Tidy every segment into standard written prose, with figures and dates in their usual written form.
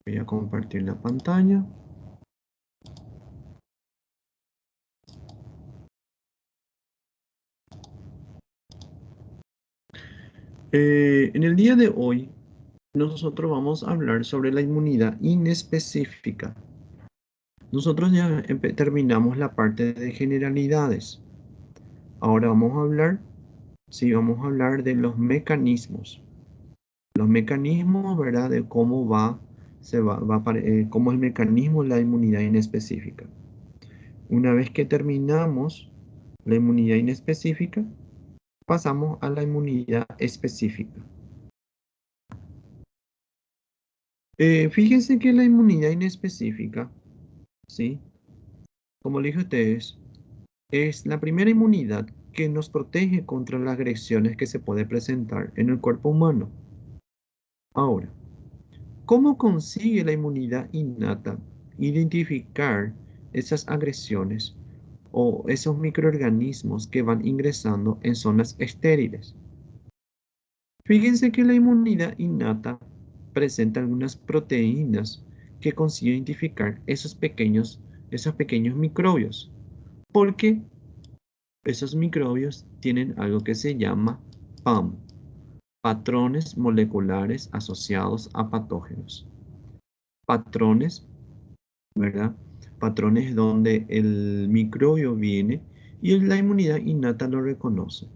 Voy a compartir la pantalla. En el día de hoy, nosotros vamos a hablar sobre la inmunidad inespecífica. Nosotros ya terminamos la parte de generalidades. Ahora vamos a hablar, sí, vamos a hablar de los mecanismos. Los mecanismos, ¿verdad? De cómo cómo es el mecanismo de la inmunidad inespecífica. Una vez que terminamos la inmunidad inespecífica, pasamos a la inmunidad específica. Fíjense que la inmunidad inespecífica, ¿sí? Como le dije a ustedes, es la primera inmunidad que nos protege contra las agresiones que se puede presentar en el cuerpo humano. Ahora, ¿cómo consigue la inmunidad innata identificar esas agresiones o esos microorganismos que van ingresando en zonas estériles? Fíjense que la inmunidad innata presenta algunas proteínas que consiguen identificar esos pequeños microbios, porque esos microbios tienen algo que se llama PAM, patrones moleculares asociados a patógenos. Patrones, ¿verdad? Patrones donde el microbio viene y la inmunidad innata lo reconoce.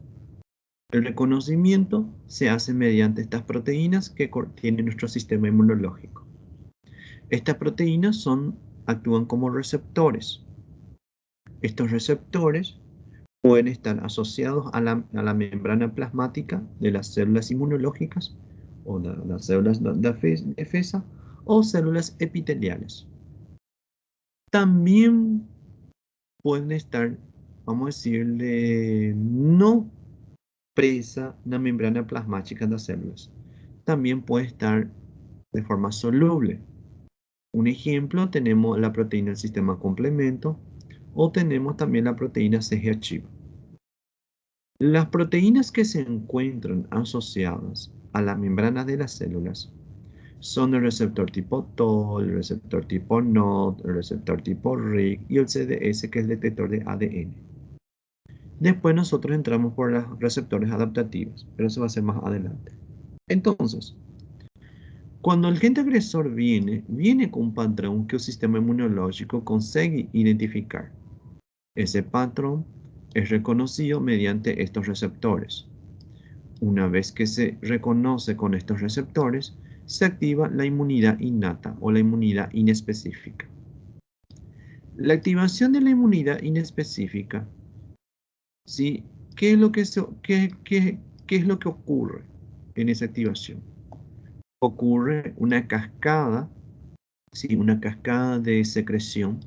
El reconocimiento se hace mediante estas proteínas que tiene nuestro sistema inmunológico. Estas proteínas actúan como receptores. Estos receptores pueden estar asociados a la membrana plasmática de las células inmunológicas o las células de defensa o células epiteliales. También pueden estar, vamos a decirle, no presa la membrana plasmática de las células. También puede estar de forma soluble. Un ejemplo, tenemos la proteína del sistema complemento o tenemos también la proteína CG-Archivo. Las proteínas que se encuentran asociadas a la membrana de las células son el receptor tipo TOL, el receptor tipo NOD, el receptor tipo RIG y el CDS, que es el detector de ADN. Después nosotros entramos por los receptores adaptativos, pero eso va a ser más adelante. Entonces, cuando el agente agresor viene con un patrón que el sistema inmunológico consigue identificar. Ese patrón es reconocido mediante estos receptores. Una vez que se reconoce con estos receptores, se activa la inmunidad innata o la inmunidad inespecífica. La activación de la inmunidad inespecífica, ¿sí? ¿Qué es lo que ocurre en esa activación? Ocurre una cascada, ¿sí? Una cascada de secreción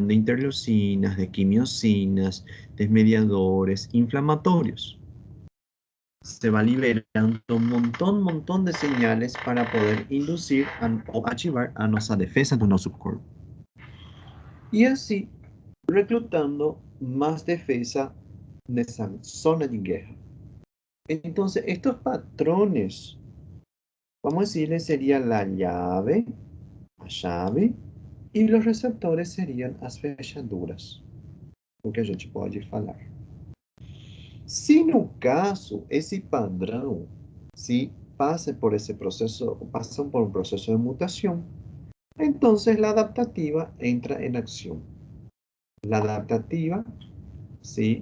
de interleucinas, de quimiosinas, de mediadores inflamatorios. Se va liberando un montón de señales para poder inducir o activar a nuestra defensa de nuestro cuerpo. Y así, reclutando más defensa de esa zona de guerra. Entonces, estos patrones, vamos a decirle, sería la llave, e os receptores seriam as fechaduras, o que a gente pode falar. Se no caso, esse padrão, se passa por esse processo, passam por um processo de mutação, então a adaptativa entra em ação. A adaptativa, se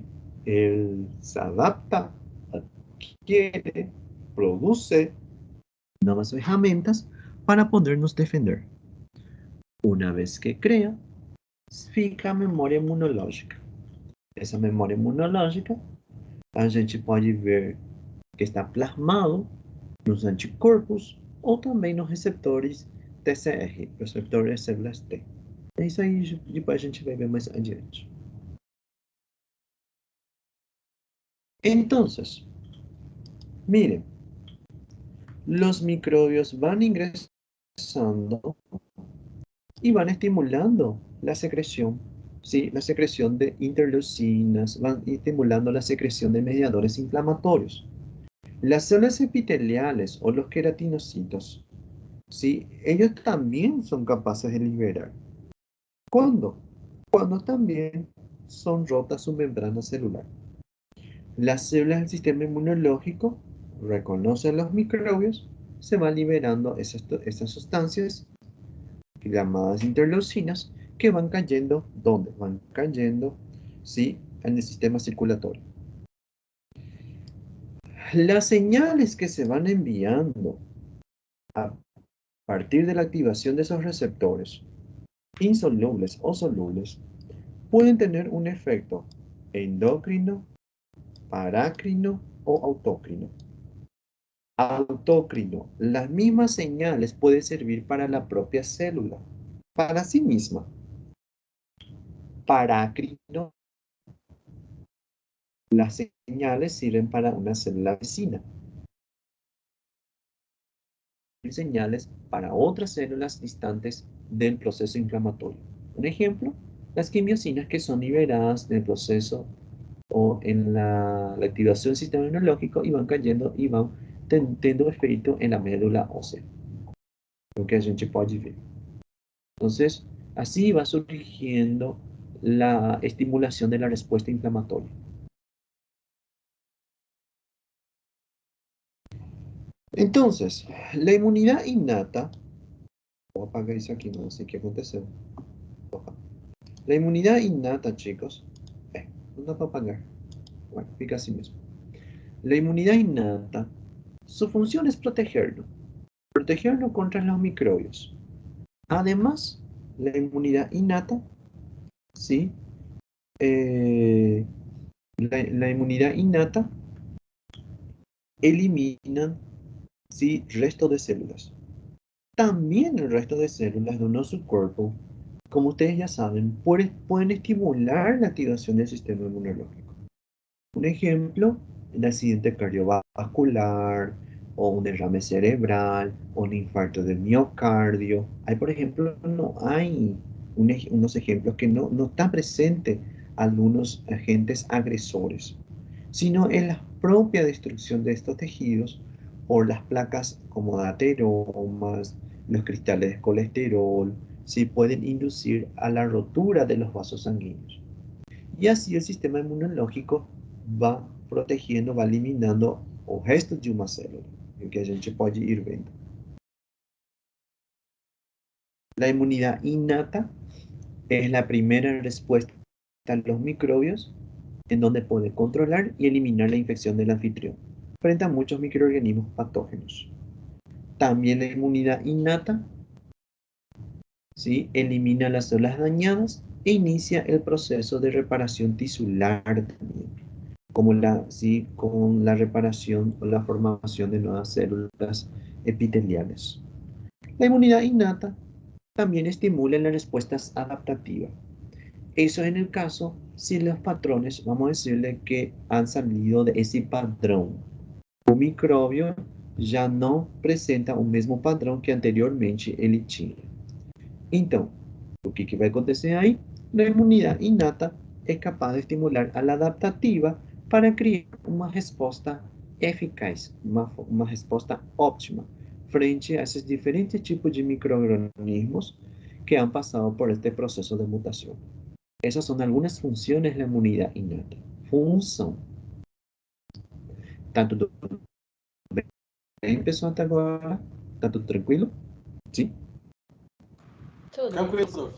se adapta, adquiere, produce novas ferramentas para poder nos defender. Una vez que crea, fica a memória imunológica. Essa memória imunológica, a gente pode ver que está plasmado nos anticorpos ou também nos receptores TCR, receptores de células T. É isso aí, depois a gente vai ver mais adiante. Entonces, miren, los microbios van ingresando y van estimulando la secreción, ¿sí? La secreción de interleucinas, van estimulando la secreción de mediadores inflamatorios. Las células epiteliales o los queratinocitos ¿sí? Ellos también son capaces de liberar. ¿Cuándo? Cuando también son rotas su membrana celular. Las células del sistema inmunológico reconocen los microbios, se van liberando esas sustancias llamadas interleucinas que van cayendo, ¿dónde? Van cayendo, ¿sí? En el sistema circulatorio. Las señales que se van enviando a partir de la activación de esos receptores, insolubles o solubles, pueden tener un efecto endocrino, parácrino o autócrino. Autócrino, las mismas señales pueden servir para la propia célula, para sí misma. Parácrino, las señales sirven para una célula vecina. Señales para otras células distantes del proceso inflamatorio. Un ejemplo, las quimiosinas que son liberadas del proceso o en la activación del sistema inmunológico y van cayendo y van teniendo efecto en la médula ósea. Lo que a gente pode ver. Entonces, así va surgiendo la estimulación de la respuesta inflamatoria. Entonces, la inmunidad innata, voy a apagar eso aquí, no sé qué aconteceu. La inmunidad innata, chicos, no da para apagar. Bueno, fica así mismo. La inmunidad innata, su función es protegerlo contra los microbios. Además, la inmunidad innata, ¿sí? La inmunidad innata elimina, ¿sí? Resto de células. También el resto de células de nuestro cuerpo, como ustedes ya saben, pueden estimular la activación del sistema inmunológico. Un ejemplo, un accidente cardiovascular o un derrame cerebral o un infarto del miocardio. Hay, por ejemplo, no hay unos ejemplos que no están presentes algunos agentes agresores, sino en la propia destrucción de estos tejidos por las placas como de ateromas, los cristales de colesterol, sí pueden inducir a la rotura de los vasos sanguíneos. Y así el sistema inmunológico va protegiendo, va eliminando o resto de uma célula, o que a gente pode ir vendo. La inmunidad innata es la primera respuesta a los microbios en donde puede controlar y eliminar la infección del anfitrión frente a muchos microorganismos patógenos. También la inmunidad innata, ¿sí? Elimina las células dañadas e inicia el proceso de reparación tisular también, como ¿sí? Con la reparación o la formación de nuevas células epiteliales. La inmunidad innata también estimula las respuestas adaptativas. Eso en el caso si los patrones, vamos a decirle que han salido de ese patrón. O micróbio já não apresenta o mesmo padrão que anteriormente ele tinha. Então, o que vai acontecer aí? A imunidade inata é capaz de estimular a adaptativa para criar uma resposta eficaz, uma resposta óptima frente a esses diferentes tipos de microorganismos que han pasado por este proceso de mutación. Esas son algunas funciones de la inmunidad innata. Função. Tá tudo bem, pessoal, até agora? Tá tudo tranquilo? Sim? Tudo. Tranquilo, prof.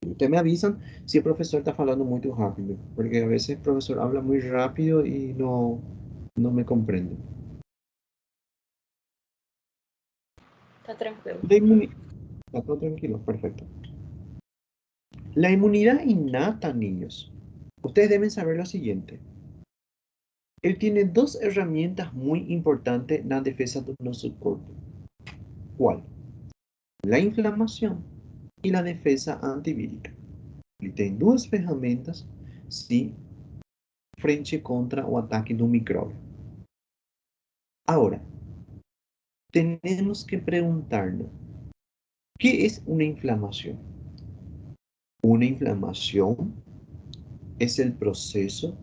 Ustedes me avisan si el profesor está hablando muy rápido, porque a veces el profesor habla muy rápido y no me comprende. Tá tranquilo. Está todo tranquilo, perfecto. La inmunidad innata, niños. Ustedes deben saber lo siguiente. Él tiene dos herramientas muy importantes en la defensa de nuestro cuerpo. ¿Cuál? La inflamación y la defensa antivírica. Ele tem duas ferramentas, sim, frente contra o ataque do micróbio. Ahora, tenemos que preguntarnos, ¿qué es una inflamación? Una inflamación es el proceso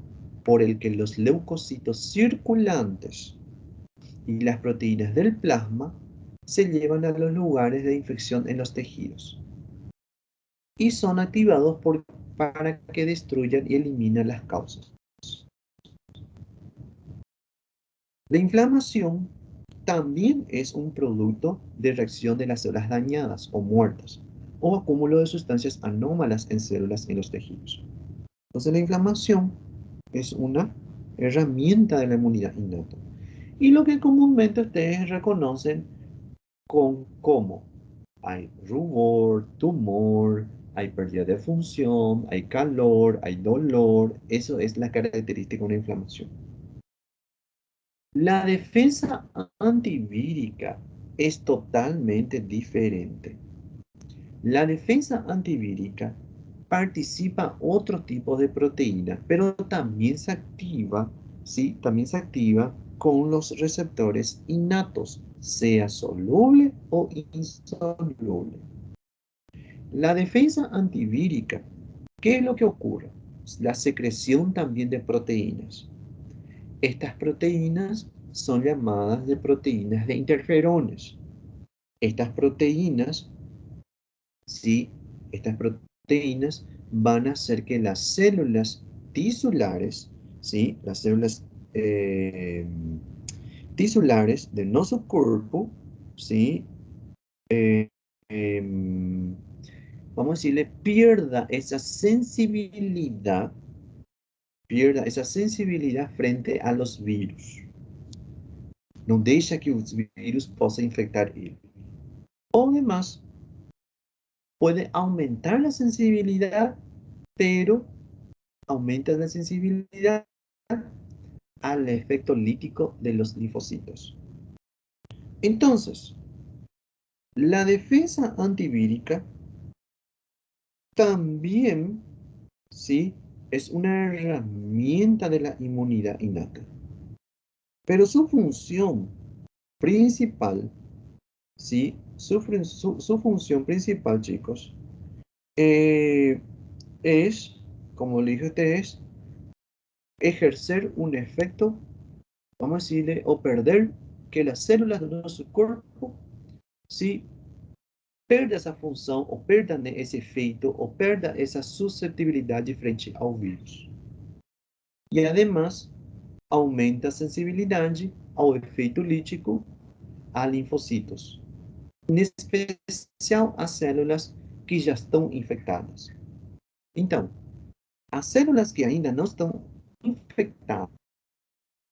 por el que los leucocitos circulantes y las proteínas del plasma se llevan a los lugares de infección en los tejidos y son activados para que destruyan y eliminen las causas. La inflamación también es un producto de reacción de las células dañadas o muertas o acúmulo de sustancias anómalas en células en los tejidos. Entonces la inflamación es una herramienta de la inmunidad innata. Y lo que comúnmente ustedes reconocen como hay rubor, tumor, hay pérdida de función, hay calor, hay dolor. Eso es la característica de una inflamación. La defensa antivírica es totalmente diferente. La defensa antivírica participa otro tipo de proteína, pero también se activa, ¿sí? También se activa con los receptores innatos, sea soluble o insoluble. La defensa antivírica, ¿qué es lo que ocurre? La secreción también de proteínas. Estas proteínas son llamadas de proteínas de interferones. Estas proteínas, sí, estas proteínas van a hacer que las células tisulares, sí, las células tisulares de nuestro cuerpo, sí, em, vamos a decirle, pierda esa sensibilidad frente a los virus. Não deixa que os vírus possam infectar ele. O además, puede aumentar la sensibilidad, pero aumenta la sensibilidad al efecto lítico de los linfocitos. Entonces, la defensa antivírica también, ¿sí? Es una herramienta de la inmunidad innata. Pero su función principal, ¿sí? Su función principal, chicos, es, como le dije a ustedes, ejercer un efecto, vamos a decirle, o perder que las células de nuestro cuerpo, ¿sí? Perda essa função, ou perda esse efeito, ou perda essa suscetibilidade frente ao vírus. E, además, aumenta a sensibilidade ao efeito lítico a linfocitos, em especial as células que já estão infectadas. Então, as células que ainda não estão infectadas,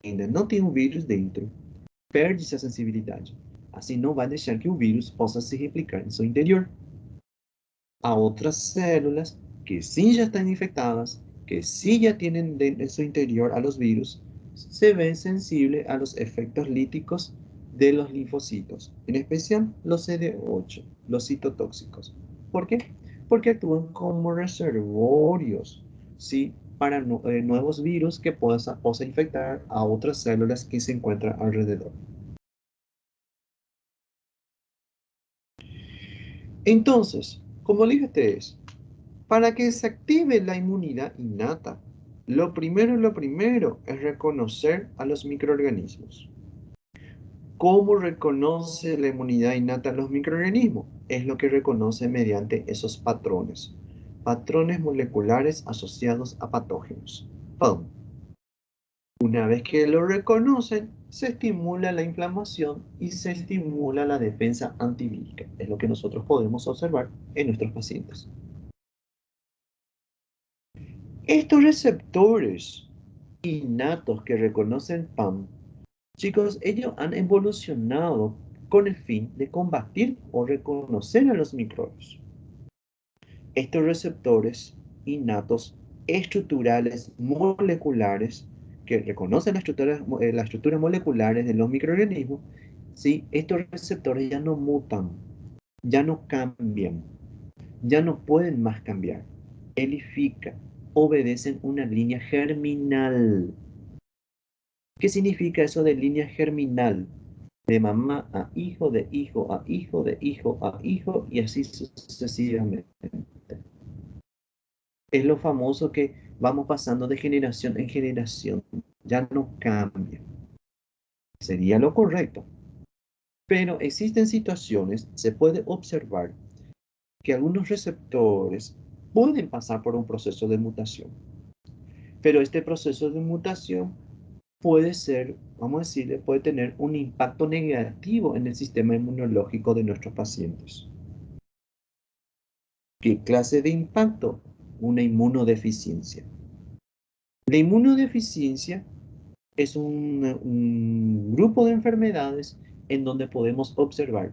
ainda não tem um vírus dentro, perde-se a sensibilidade. Assim, não vai deixar que o vírus possa se replicar em seu interior. A otras células que sí ya están infectadas, que sí ya tienen en su interior a los virus, se ven sensibles a los efectos líticos de los linfocitos, en especial los CD8, los citotóxicos. ¿Por qué? Porque actúan como reservorios, ¿sí? Para nuevos virus que puedan infectar a otras células que se encuentran alrededor. Entonces, como le dije a ustedes, para que se active la inmunidad innata, lo primero es reconocer a los microorganismos. ¿Cómo reconoce la inmunidad innata a los microorganismos? Es lo que reconoce mediante esos patrones. Patrones moleculares asociados a patógenos. ¡Pum! Una vez que lo reconocen, se estimula la inflamación y se estimula la defensa antivírica. Es lo que nosotros podemos observar en nuestros pacientes. Estos receptores innatos que reconocen PAM, chicos, ellos han evolucionado con el fin de combatir o reconocer a los microbios. Estos receptores innatos estructurales moleculares que reconocen las estructuras moleculares de los microorganismos, ¿sí? Estos receptores ya no mutan, ya no cambian, ya no pueden más cambiar. Elifica, obedecen una línea germinal. ¿Qué significa eso de línea germinal? De mamá a hijo, de hijo a hijo, de hijo a hijo y así sucesivamente. Es lo famoso que vamos pasando de generación en generación. Ya no cambia. Sería lo correcto. Pero existen situaciones, se puede observar que algunos receptores pueden pasar por un proceso de mutación. Pero este proceso de mutación puede ser, vamos a decirle, puede tener un impacto negativo en el sistema inmunológico de nuestros pacientes. ¿Qué clase de impacto? Una inmunodeficiencia. La inmunodeficiencia es un grupo de enfermedades en donde podemos observar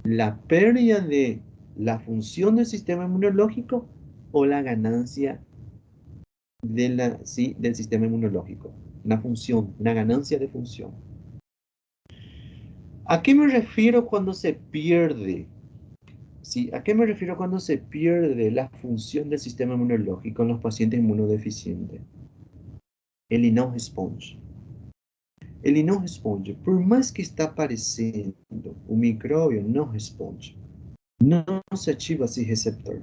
la pérdida de la función del sistema inmunológico o la ganancia del sistema inmunológico. Una función, una ganancia de función. ¿A qué me refiero cuando se pierde? ¿Sí? ¿A qué me refiero cuando se pierde la función del sistema inmunológico en los pacientes inmunodeficientes? El Inoue sponge. El Inoue sponge, por más que está apareciendo un microbio Inoue sponge, no se achiva ese receptor.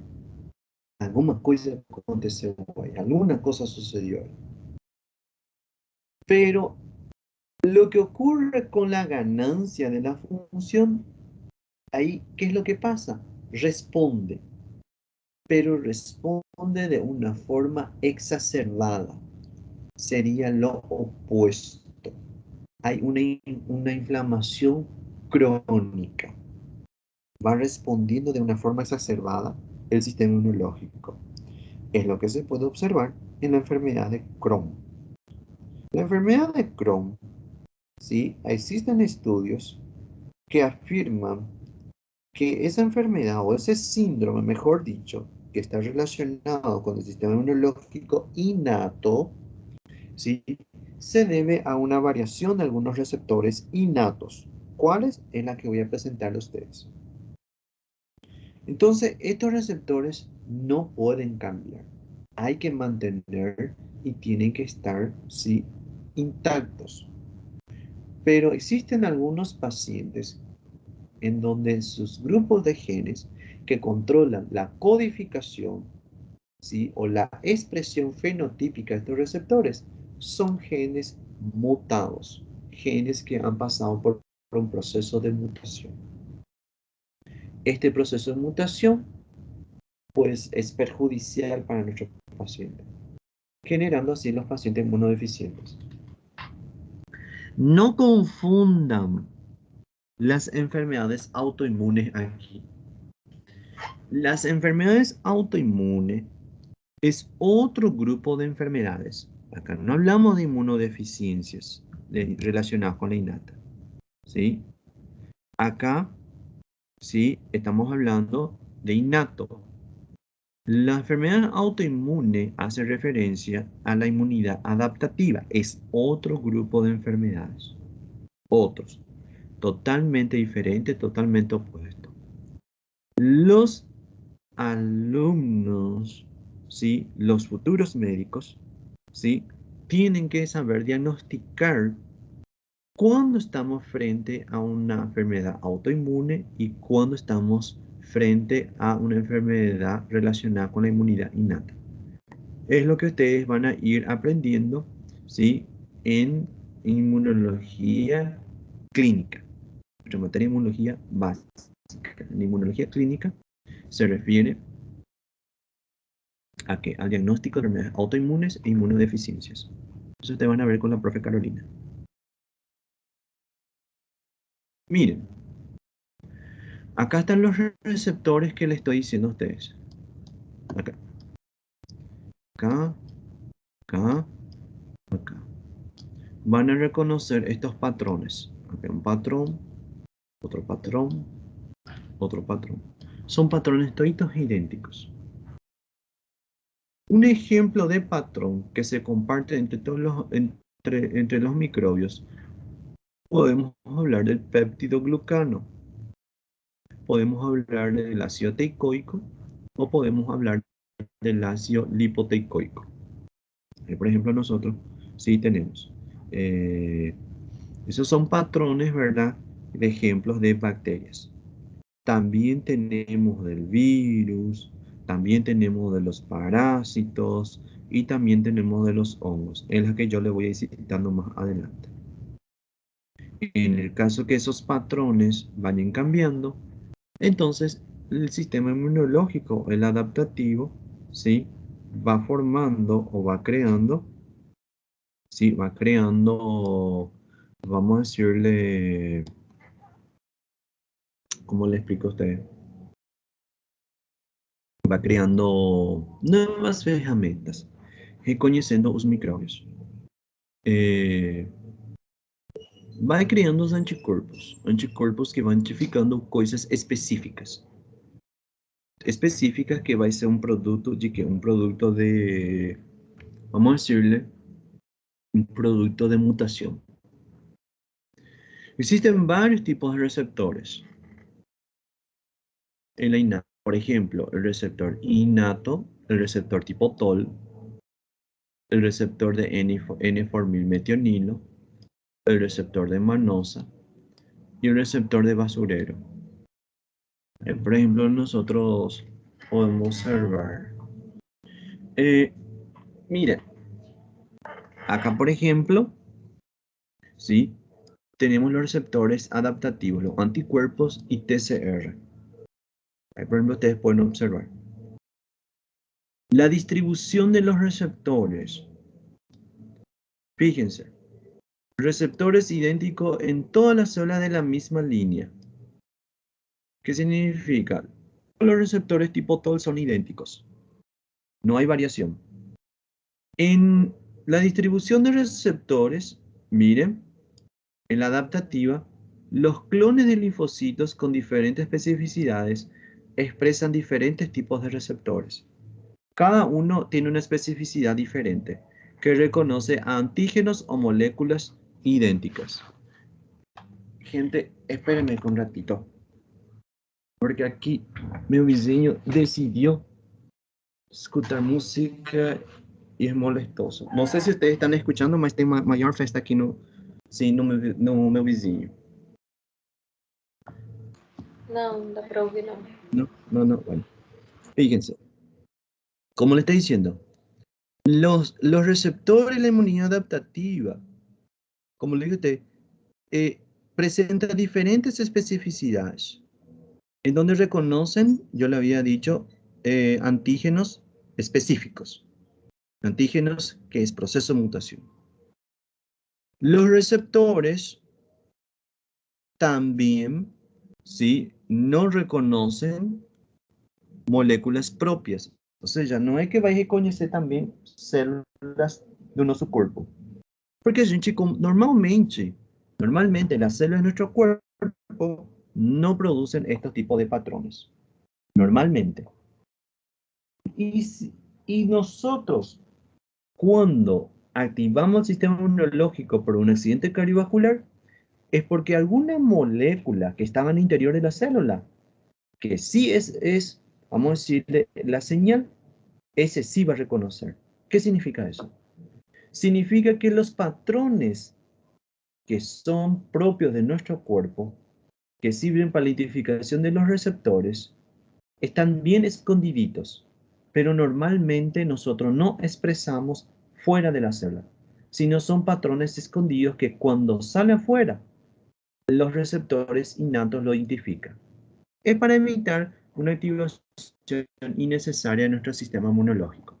Alguma coisa aconteceu ahí, alguna cosa sucedió ahí. Pero lo que ocurre con la ganancia de la función, ahí, ¿qué es lo que pasa? Responde, pero responde de una forma exacerbada. Sería lo opuesto. Hay una inflamación crónica. Va respondiendo de una forma exacerbada el sistema inmunológico. Es lo que se puede observar en la enfermedad de Crohn. La enfermedad de Crohn, ¿sí? Existen estudios que afirman que esa enfermedad o ese síndrome, mejor dicho, que está relacionado con el sistema inmunológico innato, ¿sí? Se debe a una variación de algunos receptores innatos. ¿Cuáles? Es la que voy a presentar a ustedes. Entonces, estos receptores no pueden cambiar. Hay que mantener y tienen que estar, sí, intactos. Pero existen algunos pacientes en donde sus grupos de genes que controlan la codificación, ¿sí? O la expresión fenotípica de estos receptores son genes mutados, genes que han pasado por un proceso de mutación. Este proceso de mutación, pues, es perjudicial para nuestros pacientes, generando así los pacientes inmunodeficientes. No confundan las enfermedades autoinmunes aquí. Las enfermedades autoinmunes es otro grupo de enfermedades. Acá no hablamos de inmunodeficiencias relacionadas con la innata. ¿Sí? Acá, sí, estamos hablando de innato. La enfermedad autoinmune hace referencia a la inmunidad adaptativa. Es otro grupo de enfermedades. Otros. Totalmente diferente, totalmente opuesto. Los alumnos, ¿sí? Los futuros médicos, ¿sí? Tienen que saber diagnosticar cuándo estamos frente a una enfermedad autoinmune y cuándo estamos frente a una enfermedad relacionada con la inmunidad innata. Es lo que ustedes van a ir aprendiendo, ¿sí? En inmunología clínica, nuestra materia de inmunología básica. En inmunología clínica se refiere a qué? Al diagnóstico de enfermedades autoinmunes e inmunodeficiencias. Eso te van a ver con la profe Carolina. Miren, acá están los receptores que le estoy diciendo a ustedes. Acá, acá, acá, acá. Van a reconocer estos patrones. Acá un patrón, otro patrón, otro patrón. Son patrones toditos idénticos. Un ejemplo de patrón que se comparte entre los microbios, podemos hablar del péptido glucano, podemos hablar del ácido teicoico o podemos hablar del ácido lipoteicoico. Por ejemplo, nosotros sí tenemos. Esos son patrones, ¿verdad? De ejemplos de bacterias. También tenemos del virus, también tenemos de los parásitos y también tenemos de los hongos, es la que yo le voy a ir citando más adelante. En el caso que esos patrones vayan cambiando, entonces el sistema inmunológico, el adaptativo, ¿sí? Va formando o va creando, ¿sí? Va creando, vamos a decirle, ¿cómo le explico a usted? Va creando nuevas ferramentas, reconhecendo os micróbios. Vai criando os anticorpos, anticorpos que vão identificando coisas específicas. Específicas que vai ser um produto de quê? Um produto de, vamos decirle, um produto de mutação. Existen varios tipos de receptores en la innato. Por ejemplo, el receptor innato, el receptor tipo TOL, el receptor de N-formilmetionilo, el receptor de manosa y el receptor de basurero. Por ejemplo, nosotros podemos observar. Mira, acá por ejemplo, ¿sí? Tenemos los receptores adaptativos, los anticuerpos y TCR. Ahí, por ejemplo, ustedes pueden observar. La distribución de los receptores. Fíjense, receptores idénticos en todas las células de la misma línea. ¿Qué significa? Los receptores tipo TOL son idénticos. No hay variación. En la distribución de receptores, miren, en la adaptativa, los clones de linfocitos con diferentes especificidades expresan diferentes tipos de receptores. Cada uno tiene una especificidad diferente que reconoce a antígenos o moléculas idénticas. Gente, espérenme un ratito, porque aquí mi vizinho decidió escuchar música y es molestoso. No sé si ustedes están escuchando, mas tem mayor festa aquí no meu vizinho. Não, dá pra ouvir não. No, bueno. Fíjense, como le estoy diciendo, los receptores de la inmunidad adaptativa, como le dije a usted, presentan diferentes especificidades, en donde reconocen, yo le había dicho, antígenos específicos, antígenos que es proceso de mutación. Los receptores también, ¿sí? No reconocen moléculas propias. Entonces ya no es que vaya a conocer también células de nuestro cuerpo. Porque a gente, normalmente las células de nuestro cuerpo no producen estos tipos de patrones. Normalmente. Y nosotros, cuando activamos el sistema inmunológico por un accidente cardiovascular, es porque alguna molécula que estaba en el interior de la célula, que sí es, vamos a decirle, la señal, ese sí va a reconocer. ¿Qué significa eso? Significa que los patrones que son propios de nuestro cuerpo, que sirven para la identificación de los receptores, están bien escondiditos, pero normalmente nosotros no expresamos fuera de la célula, sino son patrones escondidos que cuando sale afuera, los receptores innatos lo identifican. Es para evitar una activación innecesaria de nuestro sistema inmunológico.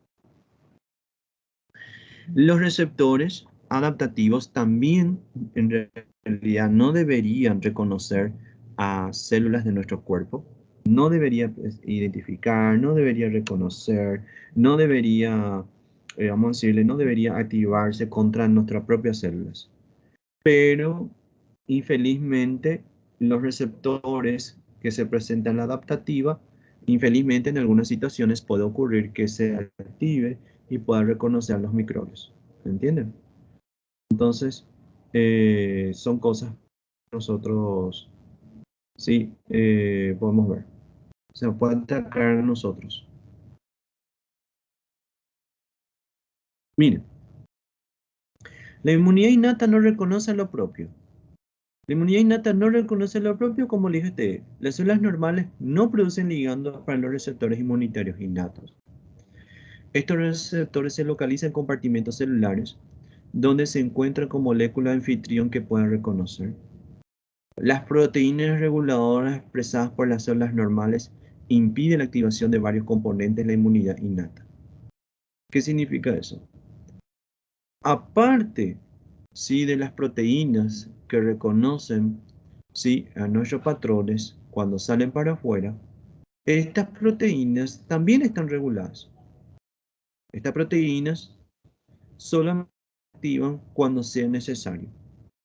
Los receptores adaptativos también en realidad no deberían reconocer a células de nuestro cuerpo, no debería identificar, no debería reconocer, no debería, vamos a decirle, no debería activarse contra nuestras propias células. Pero, infelizmente, los receptores que se presentan en la adaptativa, infelizmente en algunas situaciones puede ocurrir que se active y pueda reconocer los microbios. ¿Entienden? Entonces, son cosas que nosotros, sí, podemos ver. Se puede atacar a nosotros. Miren, la inmunidad innata no reconoce lo propio. La inmunidad innata no reconoce lo propio, como le dije a usted. Las células normales no producen ligandos para los receptores inmunitarios innatos. Estos receptores se localizan en compartimentos celulares, donde se encuentran con moléculas de anfitrión que pueden reconocer. Las proteínas reguladoras expresadas por las células normales impiden la activación de varios componentes de la inmunidad innata. ¿Qué significa eso? Aparte, ¿sí? De las proteínas que reconocen, ¿sí? A nuestros patrones cuando salen para afuera, estas proteínas también están reguladas. Estas proteínas solamente se activan cuando sea necesario.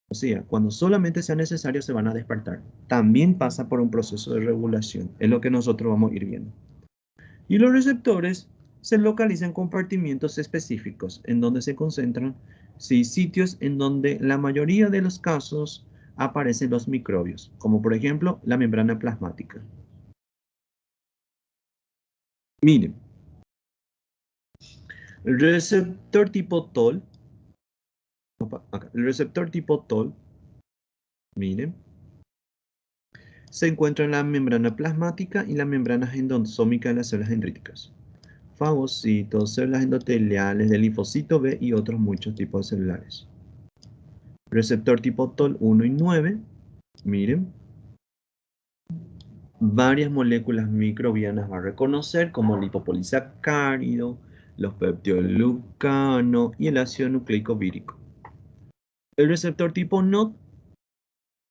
O sea, cuando solamente sea necesario se van a despertar. También pasa por un proceso de regulación. Es lo que nosotros vamos a ir viendo. Y los receptores se localizan en compartimientos específicos en donde se concentran, sí, sitios en donde la mayoría de los casos aparecen los microbios, como por ejemplo la membrana plasmática. Miren, el receptor tipo TOL, el receptor tipo TOL, miren, se encuentra en la membrana plasmática y la membrana endosómica de las células dendríticas, fagocitos, células endoteliales, del linfocito B y otros muchos tipos de celulares. Receptor tipo TOL 1 y 9, miren, varias moléculas microbianas va a reconocer como el lipopolisacárido, los peptidoglucanos y el ácido nucleico vírico. El receptor tipo NOT,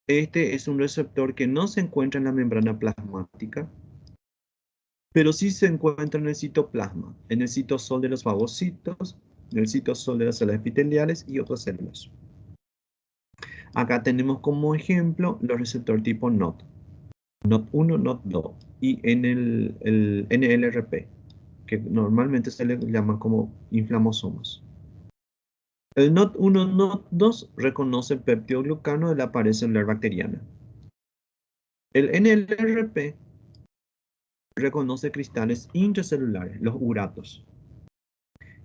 este es un receptor que no se encuentra en la membrana plasmática, pero sí se encuentra en el citoplasma, en el citosol de los fagocitos, en el citosol de las células epiteliales y otras células. Acá tenemos como ejemplo los receptores tipo NOT, NOT1, NOT2 y en el NLRP, que normalmente se le llaman como inflamosomas. El NOT1, NOT2 reconoce el peptidoglucano de la pared celular bacteriana. El NLRP reconoce cristales intracelulares, los uratos.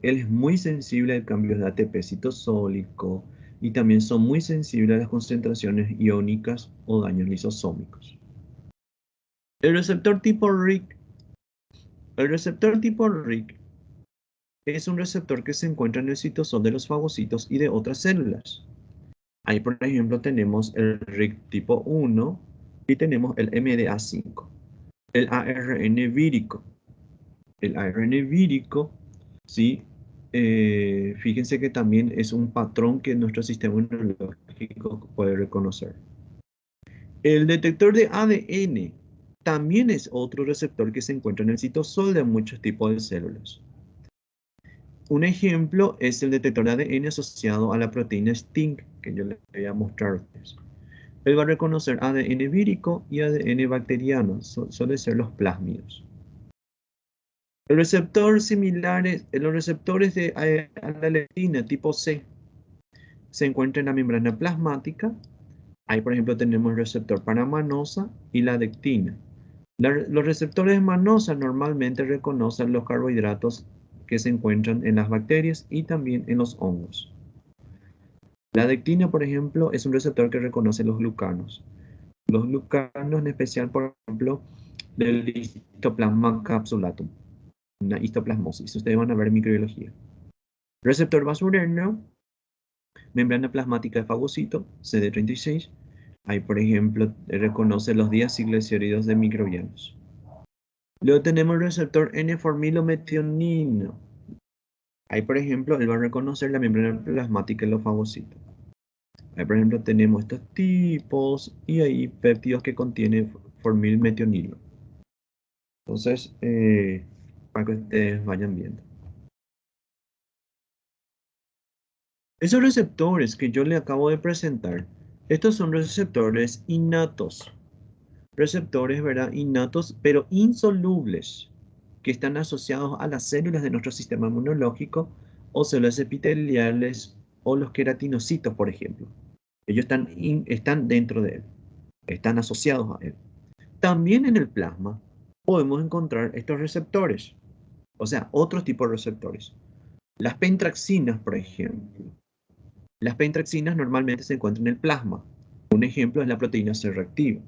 Él es muy sensible al cambio de ATP citosólico y también son muy sensibles a las concentraciones iónicas o daños lisosómicos. El receptor tipo RIC. El receptor tipo RIC es un receptor que se encuentra en el citosol de los fagocitos y de otras células. Ahí, por ejemplo, tenemos el RIC tipo 1 y tenemos el MDA5. El ARN vírico. El ARN vírico, ¿sí? Fíjense que también es un patrón que nuestro sistema inmunológico puede reconocer. El detector de ADN también es otro receptor que se encuentra en el citosol de muchos tipos de células. Un ejemplo es el detector de ADN asociado a la proteína STING, que yo les voy a mostrar a ustedes. Él va a reconocer ADN vírico y ADN bacteriano, suelen ser los plásmidos. Los receptores similares, los receptores de la leptina tipo C se encuentran en la membrana plasmática. Ahí, por ejemplo, tenemos el receptor para manosa y la adectina. Los receptores de manosa normalmente reconocen los carbohidratos que se encuentran en las bacterias y también en los hongos. La adectina, por ejemplo, es un receptor que reconoce los glucanos. Los glucanos, en especial, por ejemplo, del histoplasma capsulatum, una histoplasmosis. Ustedes van a ver microbiología. Receptor basurero, membrana plasmática de fagocito, CD36. Ahí, por ejemplo, reconoce los diacilglicéridos de microbianos. Luego tenemos el receptor N-formilometionino. Ahí, por ejemplo, él va a reconocer la membrana plasmática de los fagocitos. Ahí, por ejemplo, tenemos estos tipos y ahí péptidos que contienen formilmetionilo. Entonces, para que ustedes vayan viendo. Esos receptores que yo le acabo de presentar, estos son receptores innatos. Receptores, ¿verdad? Innatos, pero insolubles, que están asociados a las células de nuestro sistema inmunológico o células epiteliales o los queratinocitos, por ejemplo. Ellos están dentro de él, están asociados a él. También en el plasma podemos encontrar estos receptores, o sea, otros tipos de receptores. Las pentraxinas, por ejemplo. Las pentraxinas normalmente se encuentran en el plasma. Un ejemplo es la proteína C reactiva.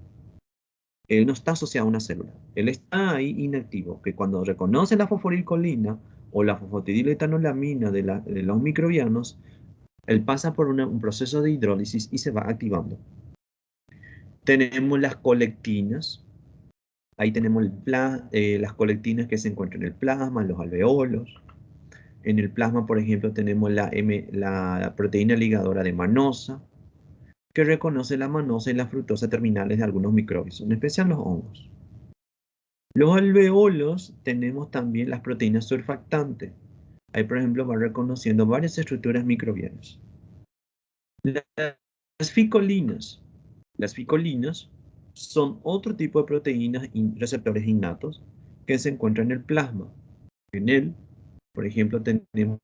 Él no está asociado a una célula. Él está ahí inactivo, que cuando reconoce la fosforilcolina o la fosfatidiletoanolamina de los microbianos, él pasa por un proceso de hidrólisis y se va activando. Tenemos las colectinas. Ahí tenemos las colectinas que se encuentran en el plasma, en los alveolos. En el plasma, por ejemplo, tenemos la proteína ligadora de manosa, que reconoce la manosa y la fructosa terminales de algunos microbios, en especial los hongos. Los alveolos tenemos también las proteínas surfactantes. Ahí, por ejemplo, va reconociendo varias estructuras microbianas. Las ficolinas. Las ficolinas son otro tipo de proteínas y receptores innatos que se encuentran en el plasma. En él, por ejemplo, tenemos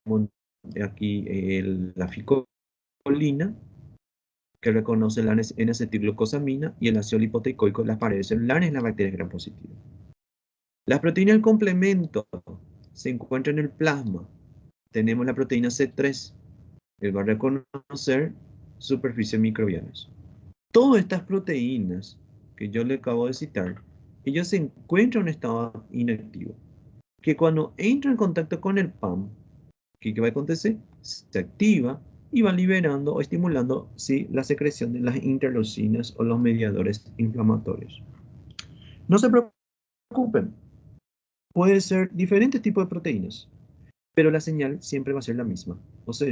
aquí la ficolina, que reconoce la N-acetilglucosamina y el ácido lipoteicoico en las paredes celulares en las bacterias gram positivas. Las proteínas del complemento se encuentran en el plasma. Tenemos la proteína C3, que va a reconocer superficies microbianas. Todas estas proteínas que yo le acabo de citar, ellas se encuentran en estado inactivo, que cuando entra en contacto con el PAM, ¿qué va a acontecer? Se activa y va liberando o estimulando, sí, la secreción de las interleucinas o los mediadores inflamatorios. No se preocupen, puede ser diferentes tipos de proteínas, pero la señal siempre va a ser la misma. O sea,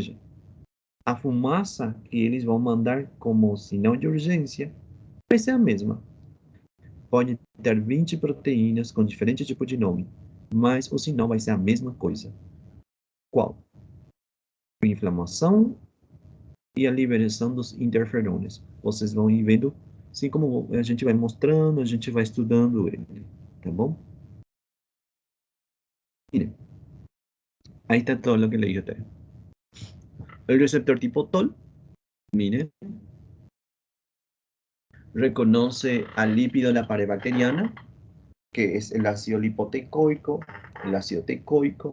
a fumaça que eles vão mandar como sinal de urgência vai ser a mesma. Pode ter 20 proteínas com diferente tipo de nome, mas o sinal vai ser a mesma coisa. Qual? A inflamação e a liberação dos interferones. Vocês vão ir vendo, assim como a gente vai mostrando, a gente vai estudando ele, tá bom? Miren, ahí está todo lo que leí ustedes. El receptor tipo TOL, miren, reconoce al lípido de la pared bacteriana, que es el ácido lipoteicoico, el ácido teicoico.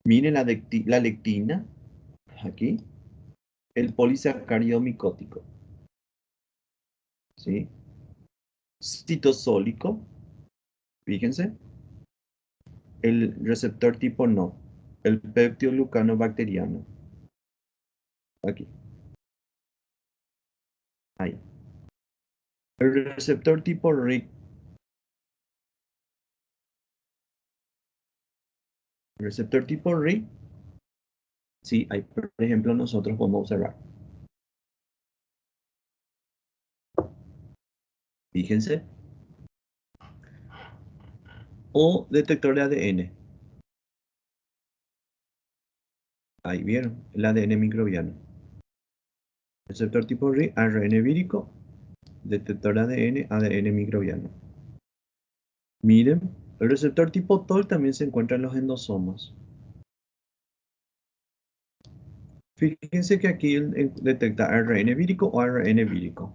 Miren la lectina, aquí, el polisacárido micótico, ¿sí? Citosólico, fíjense, el receptor tipo no, el peptidoglucano bacteriano, aquí, ahí. El receptor tipo RIC, el receptor tipo RIC, sí, ahí, por ejemplo, nosotros podemos observar. Fíjense. O detector de ADN. Ahí vieron, el ADN microbiano. Receptor tipo RI, ARN vírico, detector ADN, ADN microbiano. Miren, el receptor tipo TOL también se encuentra en los endosomas. Fíjense que aquí detecta ARN vírico o ARN vírico.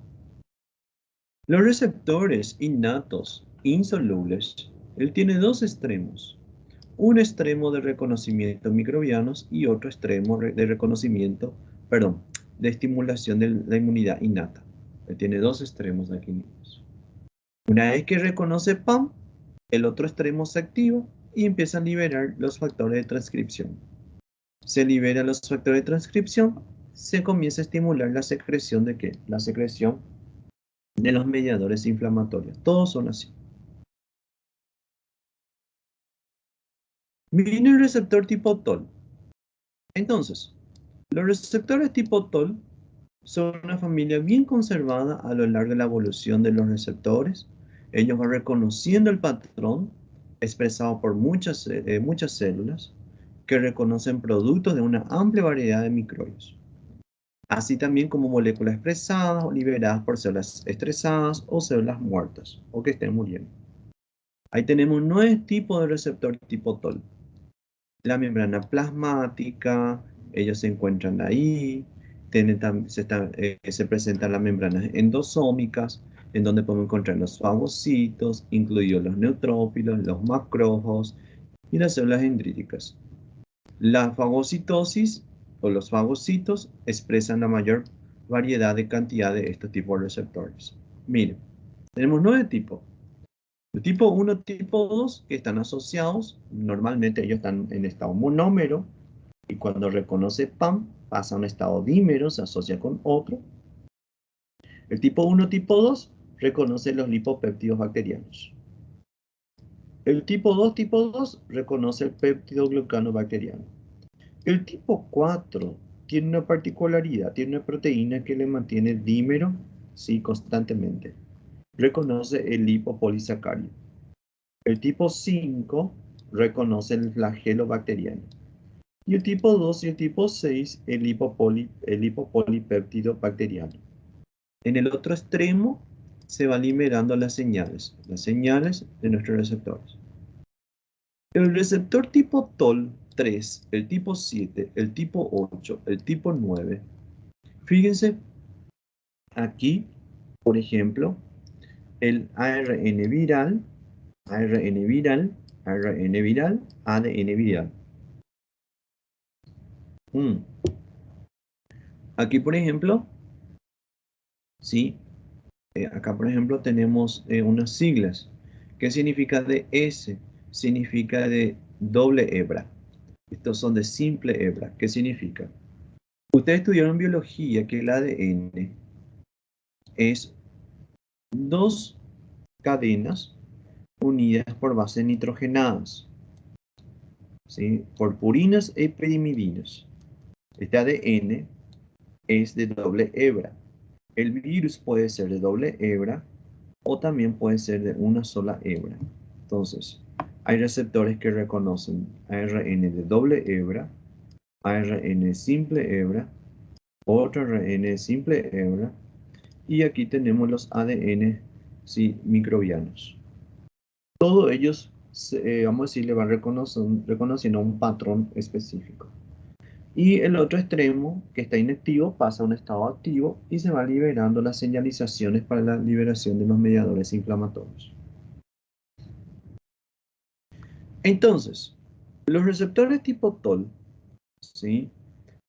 Los receptores innatos, insolubles, él tiene dos extremos. Un extremo de reconocimiento microbianos y otro extremo de reconocimiento, perdón, de estimulación de la inmunidad innata. Él tiene dos extremos aquí. Una vez que reconoce PAM, el otro extremo se activa y empieza a liberar los factores de transcripción. Se liberan los factores de transcripción, se comienza a estimular la secreción de ¿qué? La secreción de los mediadores inflamatorios. Todos son así. Viene el receptor tipo TOL. Entonces, los receptores tipo TOL son una familia bien conservada a lo largo de la evolución de los receptores. Ellos van reconociendo el patrón expresado por muchas células que reconocen productos de una amplia variedad de microbios, así también como moléculas expresadas o liberadas por células estresadas o células muertas o que estén muriendo. Ahí tenemos 9 tipos de receptor tipo TOL. La membrana plasmática, ellos se encuentran ahí. Se presentan las membranas endosómicas, en donde podemos encontrar los fagocitos, incluidos los neutrófilos, los macrófagos y las células dendríticas. La fagocitosis o los fagocitos expresan la mayor variedad de cantidad de estos tipos de receptores. Miren, tenemos 9 tipos. El tipo 1, tipo 2, que están asociados, normalmente ellos están en estado monómero, y cuando reconoce PAM, pasa a un estado dímero, se asocia con otro. El tipo 1, tipo 2 reconoce los lipopéptidos bacterianos. El tipo 2, reconoce el péptido glucano bacteriano. El tipo 4 tiene una particularidad, tiene una proteína que le mantiene dímero, sí, constantemente. Reconoce el lipopolisacárido. El tipo 5 reconoce el flagelo bacteriano. Y el tipo 2 y el tipo 6, el lipopolipéptido bacteriano. En el otro extremo se van liberando las señales de nuestros receptores. El receptor tipo TOL3, el tipo 7, el tipo 8, el tipo 9. Fíjense, aquí, por ejemplo, el ARN viral, ARN viral, ARN viral, ADN viral. Aquí, por ejemplo, ¿sí? Acá, por ejemplo, tenemos unas siglas. ¿Qué significa DS? Significa de doble hebra. Estos son de simple hebra. ¿Qué significa? Ustedes estudiaron biología que el ADN es dos cadenas unidas por bases nitrogenadas, ¿sí? Por purinas y pirimidinas. Este ADN es de doble hebra. El virus puede ser de doble hebra o también puede ser de una sola hebra. Entonces, hay receptores que reconocen ARN de doble hebra, ARN simple hebra, otro ARN simple hebra, y aquí tenemos los ADN, sí, microbianos. Todos ellos, vamos a decir, le van reconociendo un patrón específico. Y el otro extremo, que está inactivo, pasa a un estado activo y se va liberando las señalizaciones para la liberación de los mediadores inflamatorios. Entonces, los receptores tipo TOL, ¿sí?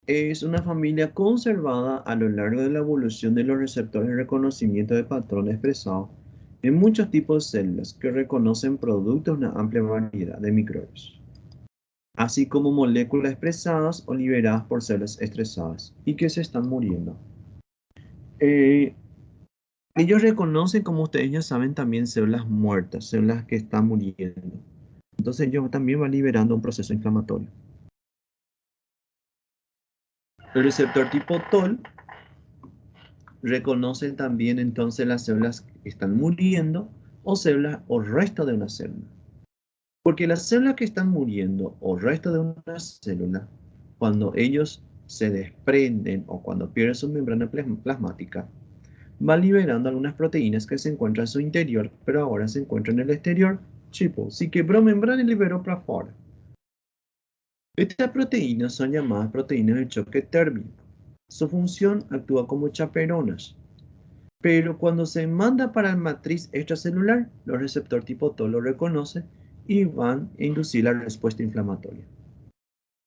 Es una familia conservada a lo largo de la evolución de los receptores de reconocimiento de patrones expresados en muchos tipos de células que reconocen productos de una amplia variedad de microbios, así como moléculas expresadas o liberadas por células estresadas y que se están muriendo. Ellos reconocen, como ustedes ya saben, también células muertas, células que están muriendo. Entonces ellos también van liberando un proceso inflamatorio. El receptor tipo TOL reconoce también entonces las células que están muriendo o células o resto de una célula. Porque las células que están muriendo o resto de una célula, cuando ellos se desprenden o cuando pierden su membrana plasmática, va liberando algunas proteínas que se encuentran en su interior, pero ahora se encuentran en el exterior. Tipo, si quebró membrana y liberó para afuera. Estas proteínas son llamadas proteínas de choque térmico. Su función actúa como chaperonas. Pero cuando se manda para la matriz extracelular, los receptores tipo TOL lo reconocen y van a inducir la respuesta inflamatoria.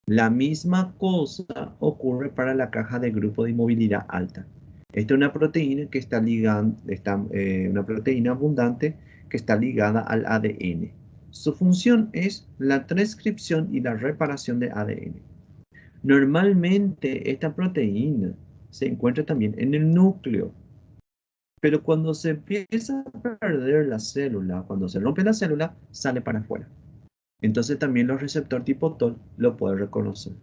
La misma cosa ocurre para la caja de grupo de inmovilidad alta. Esta es una proteína que está ligada, una proteína abundante que está ligada al ADN. Su función es la transcripción y la reparación de ADN. Normalmente esta proteína se encuentra también en el núcleo, pero cuando se empieza a perder la célula, cuando se rompe la célula, sale para afuera. Entonces también los receptores tipo TOL lo pueden reconocer.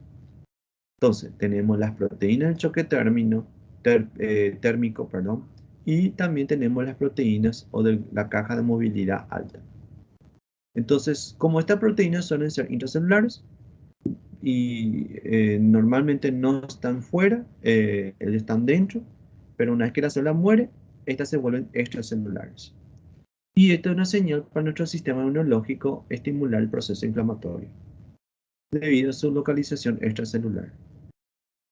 Entonces tenemos las proteínas del choque térmico, perdón, y también tenemos las proteínas o de la caja de movilidad alta. Entonces, como estas proteínas suelen ser intracelulares y normalmente no están fuera, están dentro, pero una vez que la célula muere, estas se vuelven extracelulares. Y esto es una señal para nuestro sistema inmunológico estimular el proceso inflamatorio, debido a su localización extracelular.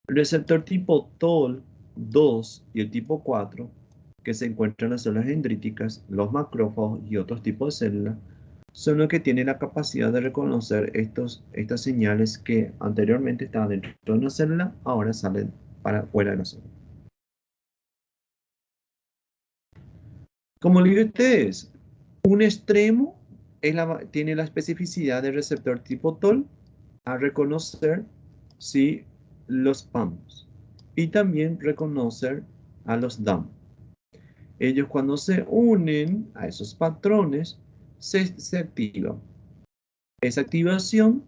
El receptor tipo TOL2 y el tipo 4, que se encuentran en las células dendríticas, los macrófagos y otros tipos de células, son los que tienen la capacidad de reconocer estas señales que anteriormente estaban dentro de una célula, ahora salen para fuera de la célula. Como le digo a ustedes, un extremo tiene la especificidad del receptor tipo TOL a reconocer los PAMs y también reconocer a los DAM. ellos cuando se unen a esos patrones, se activan. Esa activación,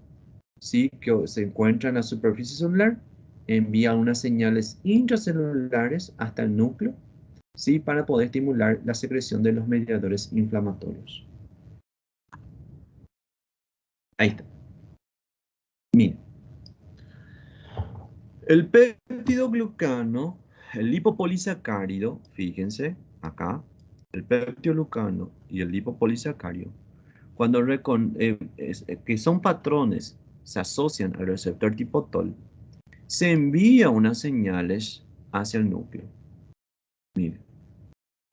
¿sí?, que se encuentra en la superficie celular, envía unas señales intracelulares hasta el núcleo, ¿sí?, para poder estimular la secreción de los mediadores inflamatorios. Ahí está. Miren. El peptidoglucano, el lipopolisacárido, fíjense acá, el peptidoglucano y el lipopolisacárido, cuando que son patrones, se asocian al receptor tipo TOL, se envía unas señales hacia el núcleo. Miren,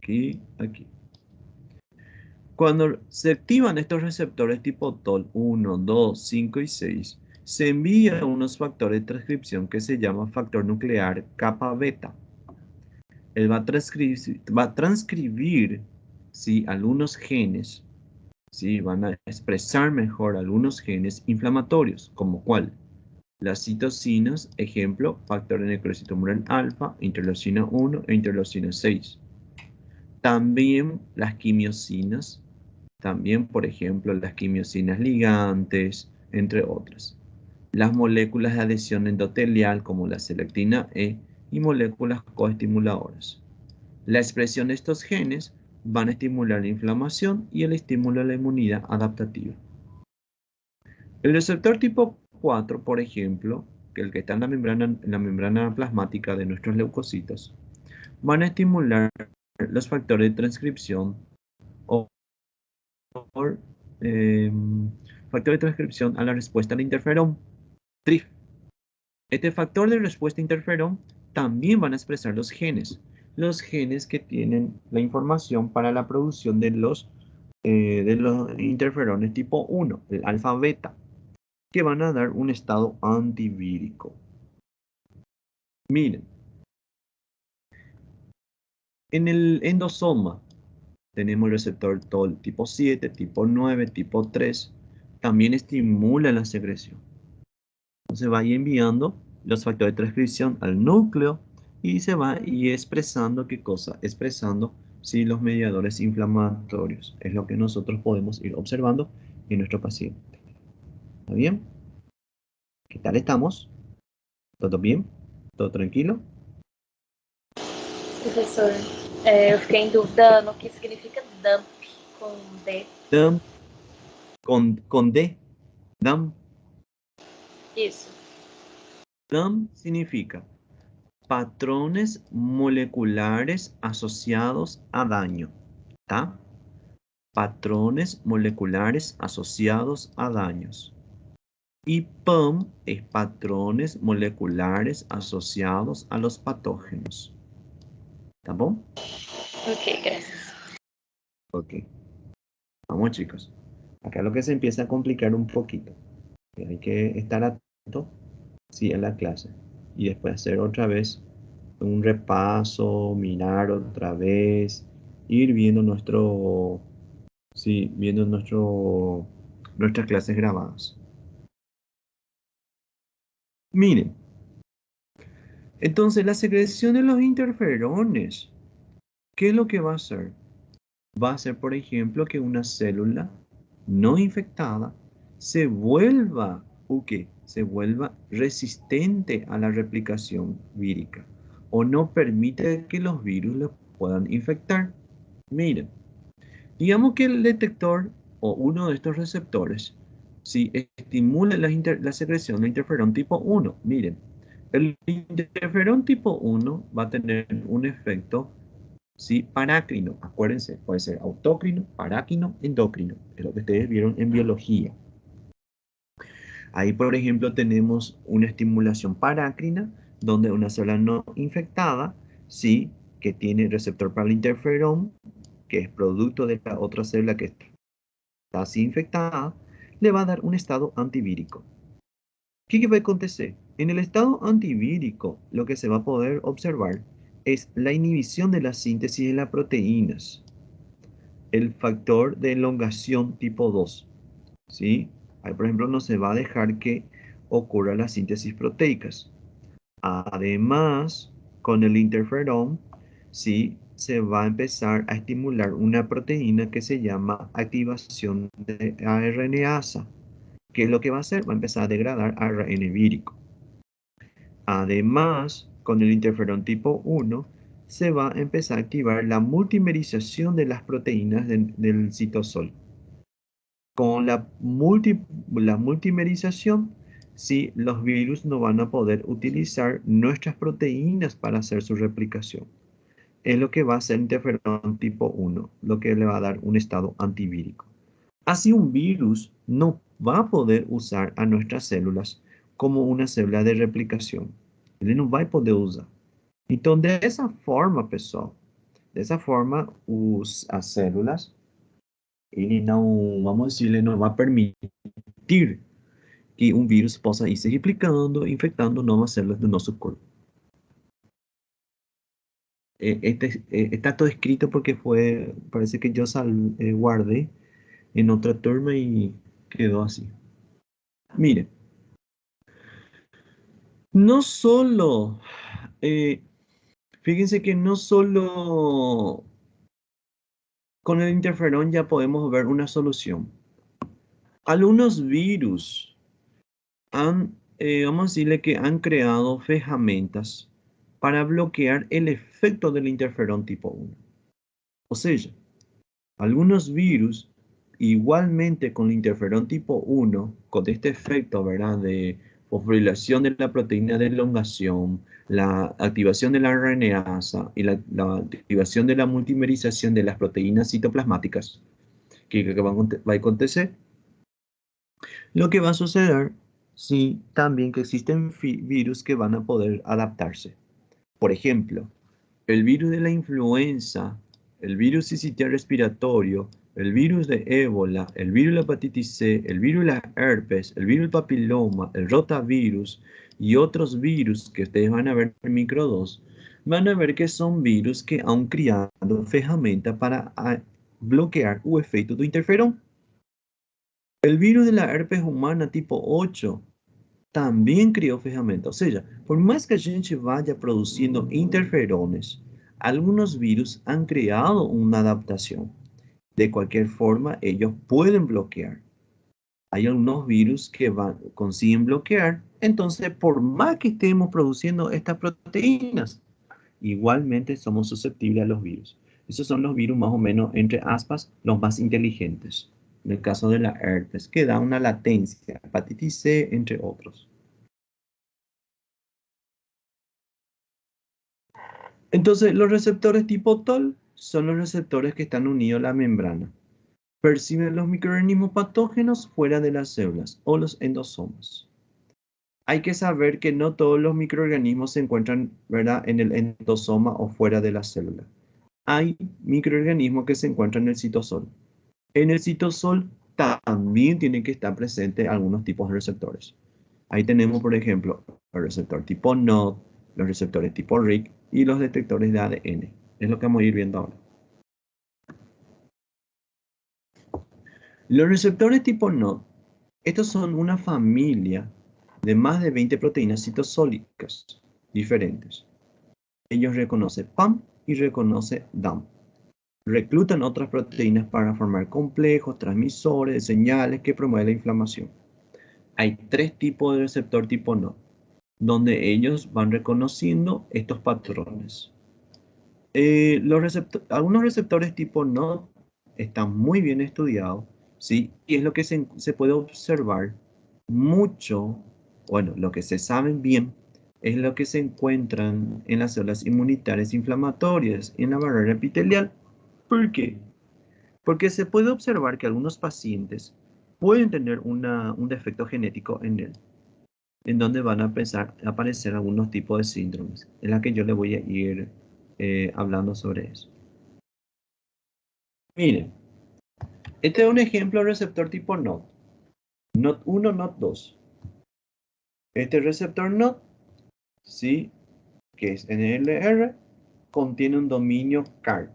aquí, aquí. Cuando se activan estos receptores tipo TOL 1, 2, 5 y 6, se envían unos factores de transcripción que se llama factor nuclear kappa beta. Él va a transcribir, ¿sí?, algunos genes, ¿sí?, van a expresar mejor algunos genes inflamatorios, como cuál, las citocinas, ejemplo, factor de necrosis tumoral alfa, interleucina 1 e interleucina 6. También las quimiosinas, también, por ejemplo, las quimiosinas ligantes, entre otras. Las moléculas de adhesión endotelial, como la selectina E, y moléculas coestimuladoras. La expresión de estos genes van a estimular la inflamación y el estímulo a la inmunidad adaptativa. El receptor tipo 4, por ejemplo, que el que está en la membrana plasmática de nuestros leucocitos, van a estimular los factores de transcripción o factor de transcripción a la respuesta al interferón, TRIF. Este factor de respuesta a interferón también van a expresar los genes que tienen la información para la producción de los interferones tipo 1, el alfa beta, que van a dar un estado antivírico. Miren, en el endosoma tenemos el receptor TOL tipo 7, tipo 9, tipo 3, también estimula la secreción. Entonces va a ir enviando los factores de transcripción al núcleo y se va a ir expresando, ¿qué cosa? Expresando, sí, los mediadores inflamatorios. Es lo que nosotros podemos ir observando en nuestro paciente. ¿Está bien? ¿Qué tal estamos? ¿Todo bien? ¿Todo tranquilo? Professor, eu fiquei em dúvida no que significa dump com D. DAM con D. DAM. Isso. DAM significa patrones moleculares asociados a daño. ¿Está? Patrones moleculares asociados a daños. Y PAM es patrones moleculares asociados a los patógenos. ¿Está bom? Ok, gracias. Ok. Vamos, chicos. Acá lo que se empieza a complicar un poquito. Hay que estar atento, sí, en la clase. Y después hacer otra vez un repaso, mirar otra vez, ir viendo nuestras clases grabadas. Miren, entonces la secreción de los interferones, ¿qué es lo que va a hacer? Va a hacer, por ejemplo, que una célula no infectada se vuelva, ¿o qué? Se vuelva resistente a la replicación vírica o no permite que los virus lo puedan infectar. Miren, digamos que el detector o uno de estos receptores, si estimula la secreción de interferón tipo 1, miren, el interferón tipo 1 va a tener un efecto, sí, parácrino. Acuérdense, puede ser autócrino, parácrino, endocrino. Es lo que ustedes vieron en biología. Ahí, por ejemplo, tenemos una estimulación parácrina, donde una célula no infectada, sí, que tiene receptor para el interferón, que es producto de la otra célula que está así infectada, le va a dar un estado antivírico. ¿Qué va a acontecer? En el estado antivírico, lo que se va a poder observar es la inhibición de la síntesis de las proteínas, el factor de elongación tipo 2, ¿sí? Ahí, por ejemplo, no se va a dejar que ocurra la síntesis proteicas. Además, con el interferón, ¿sí?, se va a empezar a estimular una proteína que se llama activación de ARNasa. ¿Qué es lo que va a hacer? Va a empezar a degradar ARN vírico. Además, con el interferón tipo 1, se va a empezar a activar la multimerización de las proteínas del citosol. Con la multimerización, sí, los virus no van a poder utilizar nuestras proteínas para hacer su replicación. Es lo que va a hacer interferón tipo 1, lo que le va a dar un estado antivírico. Así un virus no va a poder usar a nuestras células como una célula de replicación. Él no va a poder usar. Entonces, de esa forma, pessoal, dessa forma, as células, ele não, vamos dizer, ele não vai permitir que um vírus possa ir se replicando, infectando novas células do nosso corpo. Está todo escrito porque fue, parece que yo guardé en otra turma y quedó así. Mire, no solo, fíjense que no solo con el interferón ya podemos ver una solución. Algunos virus vamos a decirle que han creado ferramentas para bloquear el efecto del interferón tipo 1. O sea, algunos virus, igualmente con el interferón tipo 1, con este efecto, ¿verdad?, de fosforilación de la proteína de elongación, la activación de la RNasa y la activación de la multimerización de las proteínas citoplasmáticas, que va a acontecer, lo que va a suceder, sí, también que existen virus que van a poder adaptarse. Por ejemplo, el virus de la influenza, el virus sincitial respiratorio, el virus de ébola, el virus de la hepatitis C, el virus de la herpes, el virus del papiloma, el rotavirus y otros virus que ustedes van a ver en micro 2, van a ver que son virus que han criado ferramenta para bloquear el efecto do interferón. El virus de la herpes humana tipo 8 también crió ferramenta. O sea, por más que a gente vaya produciendo interferones, algunos virus han creado una adaptación. De cualquier forma, ellos pueden bloquear. Hay algunos virus que consiguen bloquear. Entonces, por más que estemos produciendo estas proteínas, igualmente somos susceptibles a los virus. Esos son los virus más o menos, entre aspas, los más inteligentes. En el caso de la herpes, que da una latencia, hepatitis C, entre otros. Entonces, los receptores tipo TOL son los receptores que están unidos a la membrana. Perciben los microorganismos patógenos fuera de las células o los endosomas. Hay que saber que no todos los microorganismos se encuentran, ¿verdad?, en el endosoma o fuera de la célula. Hay microorganismos que se encuentran en el citosol. En el citosol también tienen que estar presentes algunos tipos de receptores. Ahí tenemos, por ejemplo, el receptor tipo NOD, los receptores tipo RIC y los detectores de ADN. Es lo que vamos a ir viendo ahora. Los receptores tipo NOD, estos son una familia de más de 20 proteínas citosólicas diferentes. Ellos reconocen PAM y reconocen DAM. Reclutan otras proteínas para formar complejos, transmisores de señales que promueven la inflamación. Hay 3 tipos de receptor tipo NOD, donde ellos van reconociendo estos patrones. Algunos receptores tipo NOD están muy bien estudiados, ¿sí? Y es lo que se puede observar mucho, bueno, lo que se sabe bien es lo que se encuentran en las células inmunitarias inflamatorias y en la barrera epitelial. ¿Por qué? Porque se puede observar que algunos pacientes pueden tener un defecto genético en él, en donde van a empezar a aparecer algunos tipos de síndromes, en la que yo le voy a ir hablando sobre eso. Miren, este es un ejemplo de receptor tipo NOD. NOD 1, NOD 2. Este receptor NOD, ¿sí?, que es NLR, contiene un dominio CAR.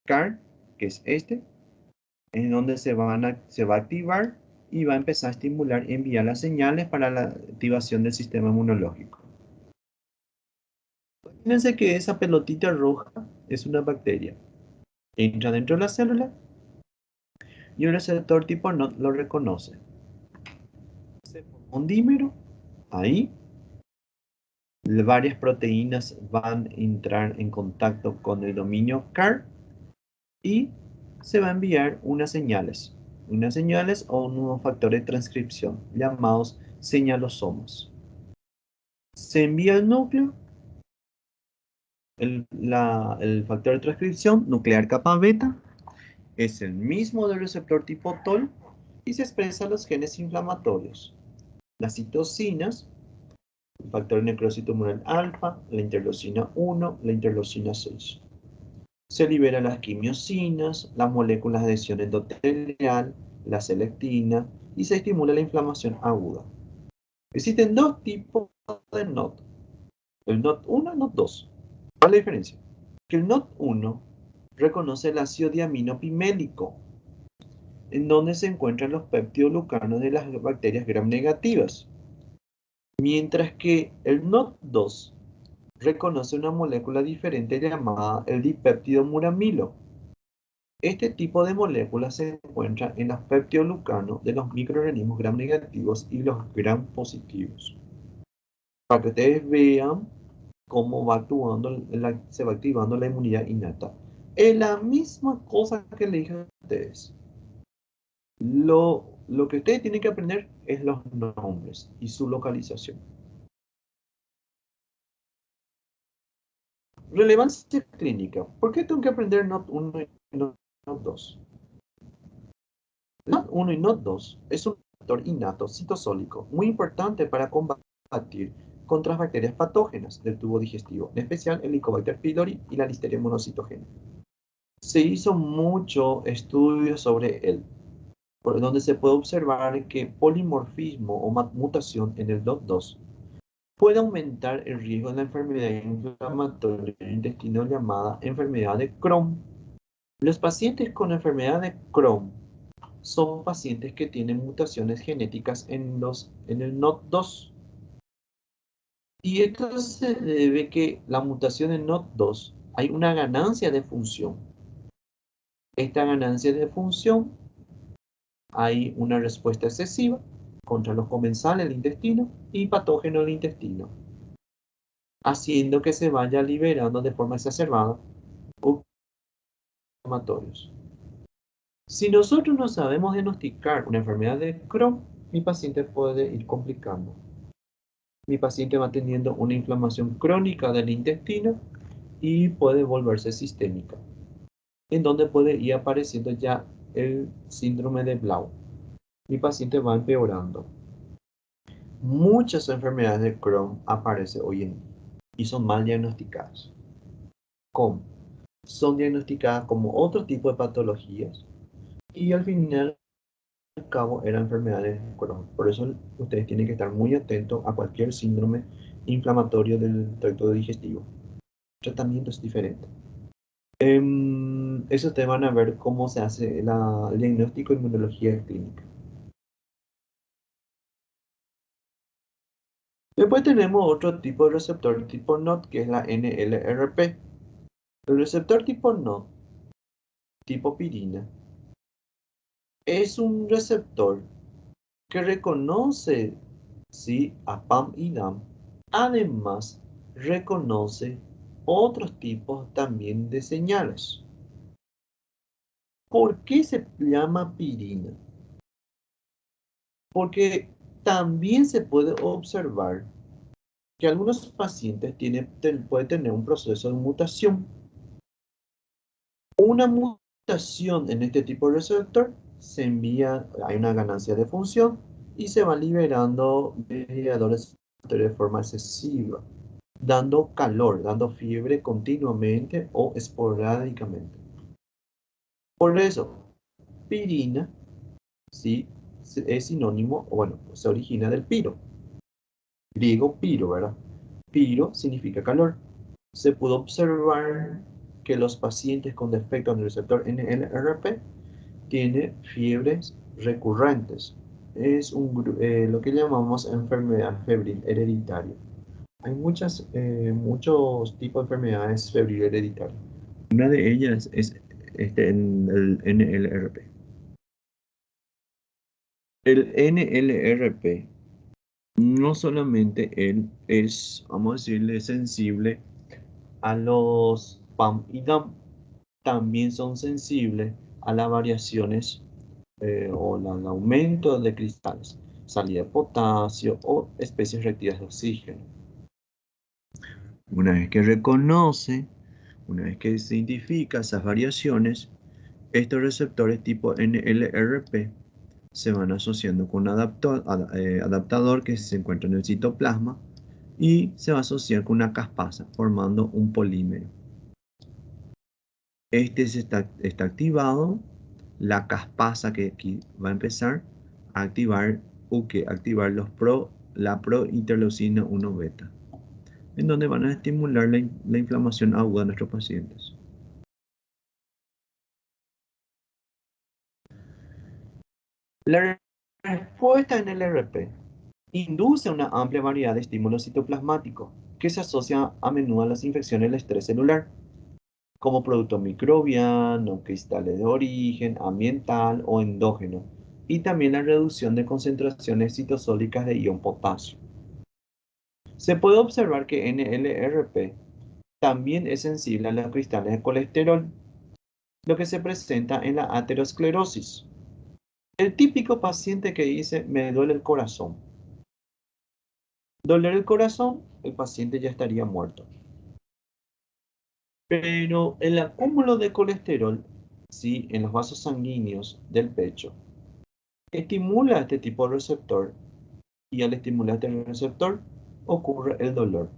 CAR, que es este, en donde se va a activar y va a empezar a estimular y enviar las señales para la activación del sistema inmunológico. Fíjense que esa pelotita roja es una bacteria. Entra dentro de la célula y el receptor tipo NOT lo reconoce. Se forma un dímero, ahí varias proteínas van a entrar en contacto con el dominio CAR y se va a enviar unas señales o unos factores de transcripción llamados señalosomos. Se envía al núcleo el factor de transcripción nuclear capa beta, es el mismo del receptor tipo TOL y se expresan los genes inflamatorios, las citocinas, el factor de necrosis tumoral alfa, la interleucina 1, la interleucina 6. Se liberan las quimiosinas, las moléculas de adhesión endotelial, la selectina y se estimula la inflamación aguda. Existen dos tipos de NOT, el NOT 1 y el NOT 2. ¿Cuál es la diferencia? Que el NOT 1 reconoce el ácido diaminopimélico, en donde se encuentran los peptidoglucanos de las bacterias gram negativas, mientras que el NOT 2 reconoce una molécula diferente llamada el dipéptido muramilo. Este tipo de moléculas se encuentra en los peptidoglucanos de los microorganismos gram negativos y los gram positivos. Para que ustedes vean cómo va actuando, se va activando la inmunidad innata. Es la misma cosa que le dije a ustedes. Lo que ustedes tienen que aprender es los nombres y su localización. Relevancia clínica. ¿Por qué tengo que aprender NOT 1 y NOT 2? NOT 1 y NOT 2 es un factor innato citosólico muy importante para combatir contra las bacterias patógenas del tubo digestivo, en especial el Helicobacter pylori y la Listeria monocitogénica. Se hizo mucho estudio sobre él, por donde se puede observar que polimorfismo o mutación en el NOT 2 puede aumentar el riesgo de la enfermedad inflamatoria del intestino llamada enfermedad de Crohn. Los pacientes con enfermedad de Crohn son pacientes que tienen mutaciones genéticas en el NOT 2. Y esto se debe que la mutación en NOT 2 hay una ganancia de función. Esta ganancia de función hay una respuesta excesiva contra los comensales del intestino y patógenos del intestino, haciendo que se vaya liberando de forma exacerbada inflamatorios. Si nosotros no sabemos diagnosticar una enfermedad de Crohn, mi paciente puede ir complicando. Mi paciente va teniendo una inflamación crónica del intestino y puede volverse sistémica, en donde puede ir apareciendo ya el síndrome de Blau. Mi paciente va empeorando. Muchas enfermedades de Crohn aparecen hoy en día y son mal diagnosticadas. ¿Cómo? Son diagnosticadas como otro tipo de patologías y al final y al cabo eran enfermedades de Crohn. Por eso ustedes tienen que estar muy atentos a cualquier síndrome inflamatorio del tracto digestivo. El tratamiento es diferente. Eso ustedes van a ver cómo se hace el diagnóstico de inmunología clínica. Después tenemos otro tipo de receptor tipo NOT, que es la NLRP. El receptor tipo NOT, tipo pirina, es un receptor que reconoce, ¿sí?, a PAM y DAM. Además, reconoce otros tipos también de señales. ¿Por qué se llama pirina? Porque también se puede observar que algunos pacientes pueden tener un proceso de mutación. Una mutación en este tipo de receptor se envía, hay una ganancia de función y se van liberando mediadores de forma excesiva, dando calor, dando fiebre continuamente o esporádicamente. Por eso, pirina, ¿sí?, es sinónimo, o bueno, se origina del piro, griego piro, ¿verdad? Piro significa calor. Se pudo observar que los pacientes con defecto en el receptor NLRP tienen fiebres recurrentes. Es lo que llamamos enfermedad febril hereditaria. Hay muchos tipos de enfermedades febril hereditarias. Una de ellas es en el NLRP. El NLRP no solamente él es, vamos a decirle, sensible a los PAM y DAM, también son sensibles a las variaciones o al aumento de cristales, salida de potasio o especies reactivas de oxígeno. Una vez que reconoce, una vez que se identifica esas variaciones, estos receptores tipo NLRP se van asociando con un adaptador que se encuentra en el citoplasma y se va a asociar con una caspasa formando un polímero. Este está activado, la caspasa que aquí va a empezar a activar activar la prointerleucina 1 beta, en donde van a estimular la inflamación aguda de nuestros pacientes. La respuesta en el RP induce una amplia variedad de estímulos citoplasmáticos que se asocian a menudo a las infecciones del estrés celular, como producto microbiano, cristales de origen, ambiental o endógeno, y también la reducción de concentraciones citosólicas de ion potasio. Se puede observar que NLRP también es sensible a los cristales de colesterol, lo que se presenta en la aterosclerosis. El típico paciente que dice, me duele el corazón. Doler el corazón, el paciente ya estaría muerto. Pero el acúmulo de colesterol, sí, en los vasos sanguíneos del pecho, estimula este tipo de receptor y al estimular este receptor ocurre el dolor.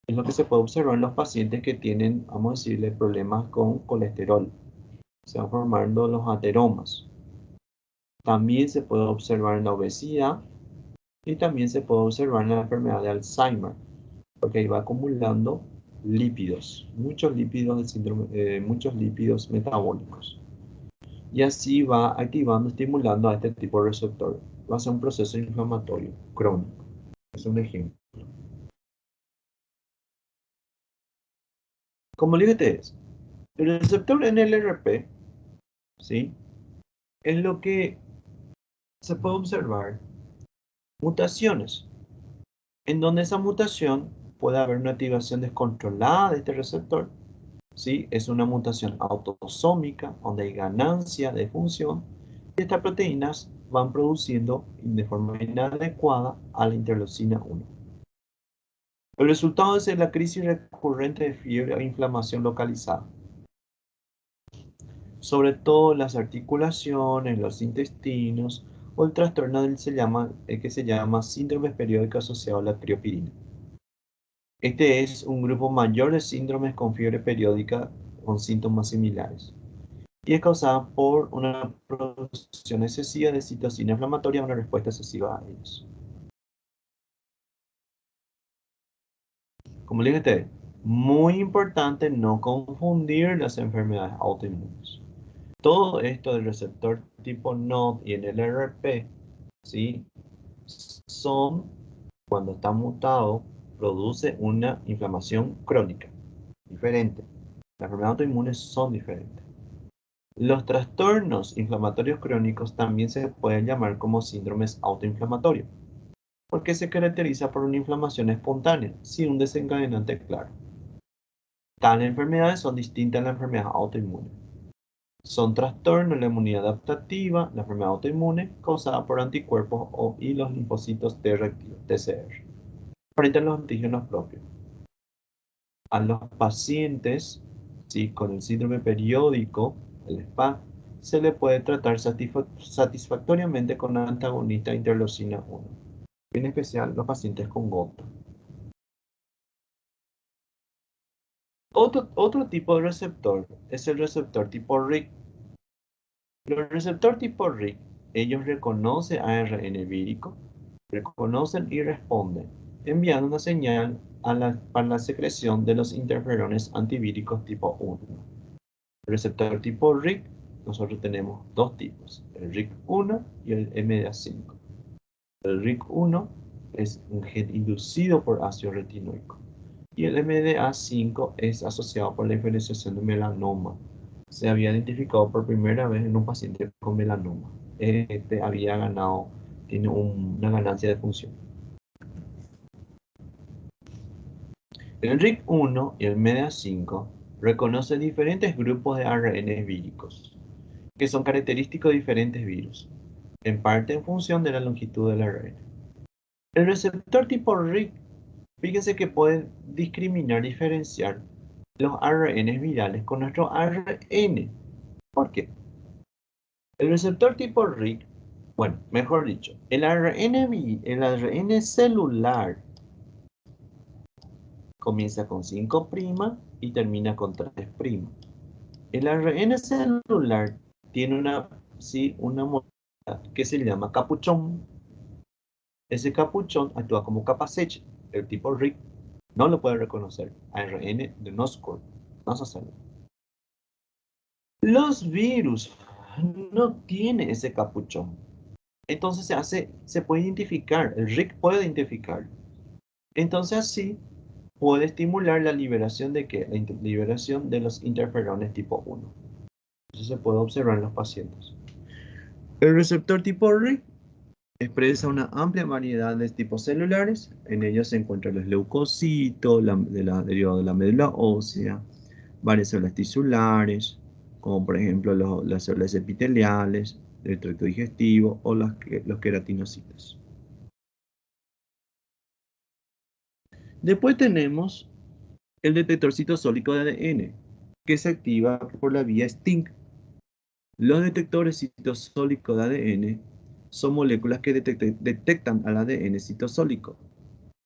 Es lo que se puede observar en los pacientes que tienen, vamos a decirle, problemas con colesterol. Se van formando los ateromas. También se puede observar en la obesidad y también se puede observar en la enfermedad de Alzheimer, porque ahí va acumulando lípidos, muchos lípidos del síndrome, muchos lípidos metabólicos. Y así va activando, estimulando a este tipo de receptor. Va a ser un proceso inflamatorio crónico. Es un ejemplo. Como le dije a ustedes, el receptor NLRP, ¿sí? Es lo que se puede observar mutaciones, en donde esa mutación puede haber una activación descontrolada de este receptor, ¿sí? Es una mutación autosómica, donde hay ganancia de función, y estas proteínas van produciendo de forma inadecuada a la interleucina 1. El resultado es la crisis recurrente de fiebre o inflamación localizada, sobre todo las articulaciones, los intestinos o el trastorno que se llama síndrome periódico asociado a la criopirina. Este es un grupo mayor de síndromes con fiebre periódica con síntomas similares y es causada por una producción excesiva de citocina inflamatoria o una respuesta excesiva a ellos. Como les dije, muy importante no confundir las enfermedades autoinmunes. Todo esto del receptor tipo NOD y el LRP, ¿sí? Son, cuando está mutado, produce una inflamación crónica, diferente. Las enfermedades autoinmunes son diferentes. Los trastornos inflamatorios crónicos también se pueden llamar como síndromes autoinflamatorios, porque se caracteriza por una inflamación espontánea, sin un desencadenante claro. Tales enfermedades son distintas a la enfermedad autoinmune. Son trastornos de la inmunidad adaptativa, la enfermedad autoinmune, causada por anticuerpos y los linfocitos T reactivos, TCR, frente a los antígenos propios. A los pacientes, ¿sí?, con el síndrome periódico, el SPA, se le puede tratar satisfactoriamente con antagonista interleucina 1, en especial los pacientes con gota. Otro tipo de receptor es el receptor tipo RIC. Los receptores tipo RIC, ellos reconocen ARN vírico, reconocen y responden, enviando una señal para la secreción de los interferones antivíricos tipo 1. El receptor tipo RIC, nosotros tenemos dos tipos, el RIC1 y el MDA5. El RIC1 es un gen inducido por ácido retinoico Y el MDA5 es asociado por la diferenciación de melanoma. Se había identificado por primera vez en un paciente con melanoma. Este había ganado, tiene una ganancia de función. El RIC1 y el MDA5 reconocen diferentes grupos de ARN víricos, que son característicos de diferentes virus, en parte en función de la longitud del ARN. El receptor tipo RIC, fíjense que puede discriminar, diferenciar los ARN virales con nuestro ARN. ¿Por qué? El receptor tipo RIC, bueno, mejor dicho, el ARN celular comienza con 5' y termina con 3'. El ARN celular tiene una molécula que se llama capuchón. Ese capuchón actúa como capaceche. El tipo RIC no lo puede reconocer. ARN de NOSCOR. Vamos a hacerlo. Los virus no tienen ese capuchón. Entonces se puede identificar. El RIC puede identificar. Entonces así puede estimular la liberación de ¿qué? La liberación de los interferones tipo 1. Eso se puede observar en los pacientes. El receptor tipo RIC expresa una amplia variedad de tipos celulares. En ellos se encuentran los leucocitos, derivados de la médula ósea, varias células tisulares, como por ejemplo las células epiteliales, del tracto digestivo o los queratinocitos. Después tenemos el detector citosólico de ADN, que se activa por la vía STING. Los detectores citosólicos de ADN son moléculas que detectan al ADN citosólico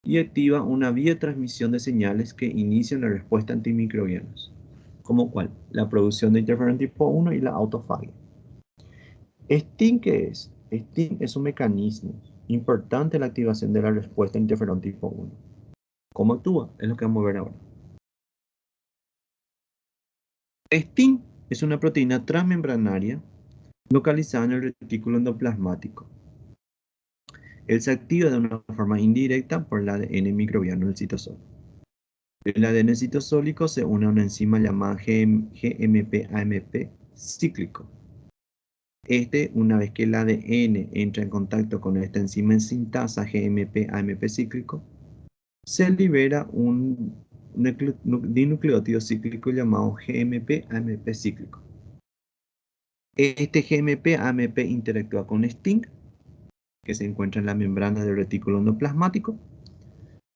y activan una vía de transmisión de señales que inician la respuesta antimicrobianas, como cuál, la producción de interferón tipo 1 y la autofagia. STING, ¿qué es? STING es un mecanismo importante en la activación de la respuesta a interferón tipo 1. ¿Cómo actúa? Es lo que vamos a ver ahora. STING es una proteína transmembranaria localizada en el retículo endoplasmático. Él se activa de una forma indirecta por el ADN microbiano del citosol. El ADN citosólico se une a una enzima llamada GMP-AMP cíclico. Una vez que el ADN entra en contacto con esta enzima en sintasa GMP-AMP cíclico, se libera un dinucleótido cíclico llamado GMP-AMP cíclico. Este GMP-AMP interactúa con STING, que se encuentra en la membrana del retículo endoplasmático.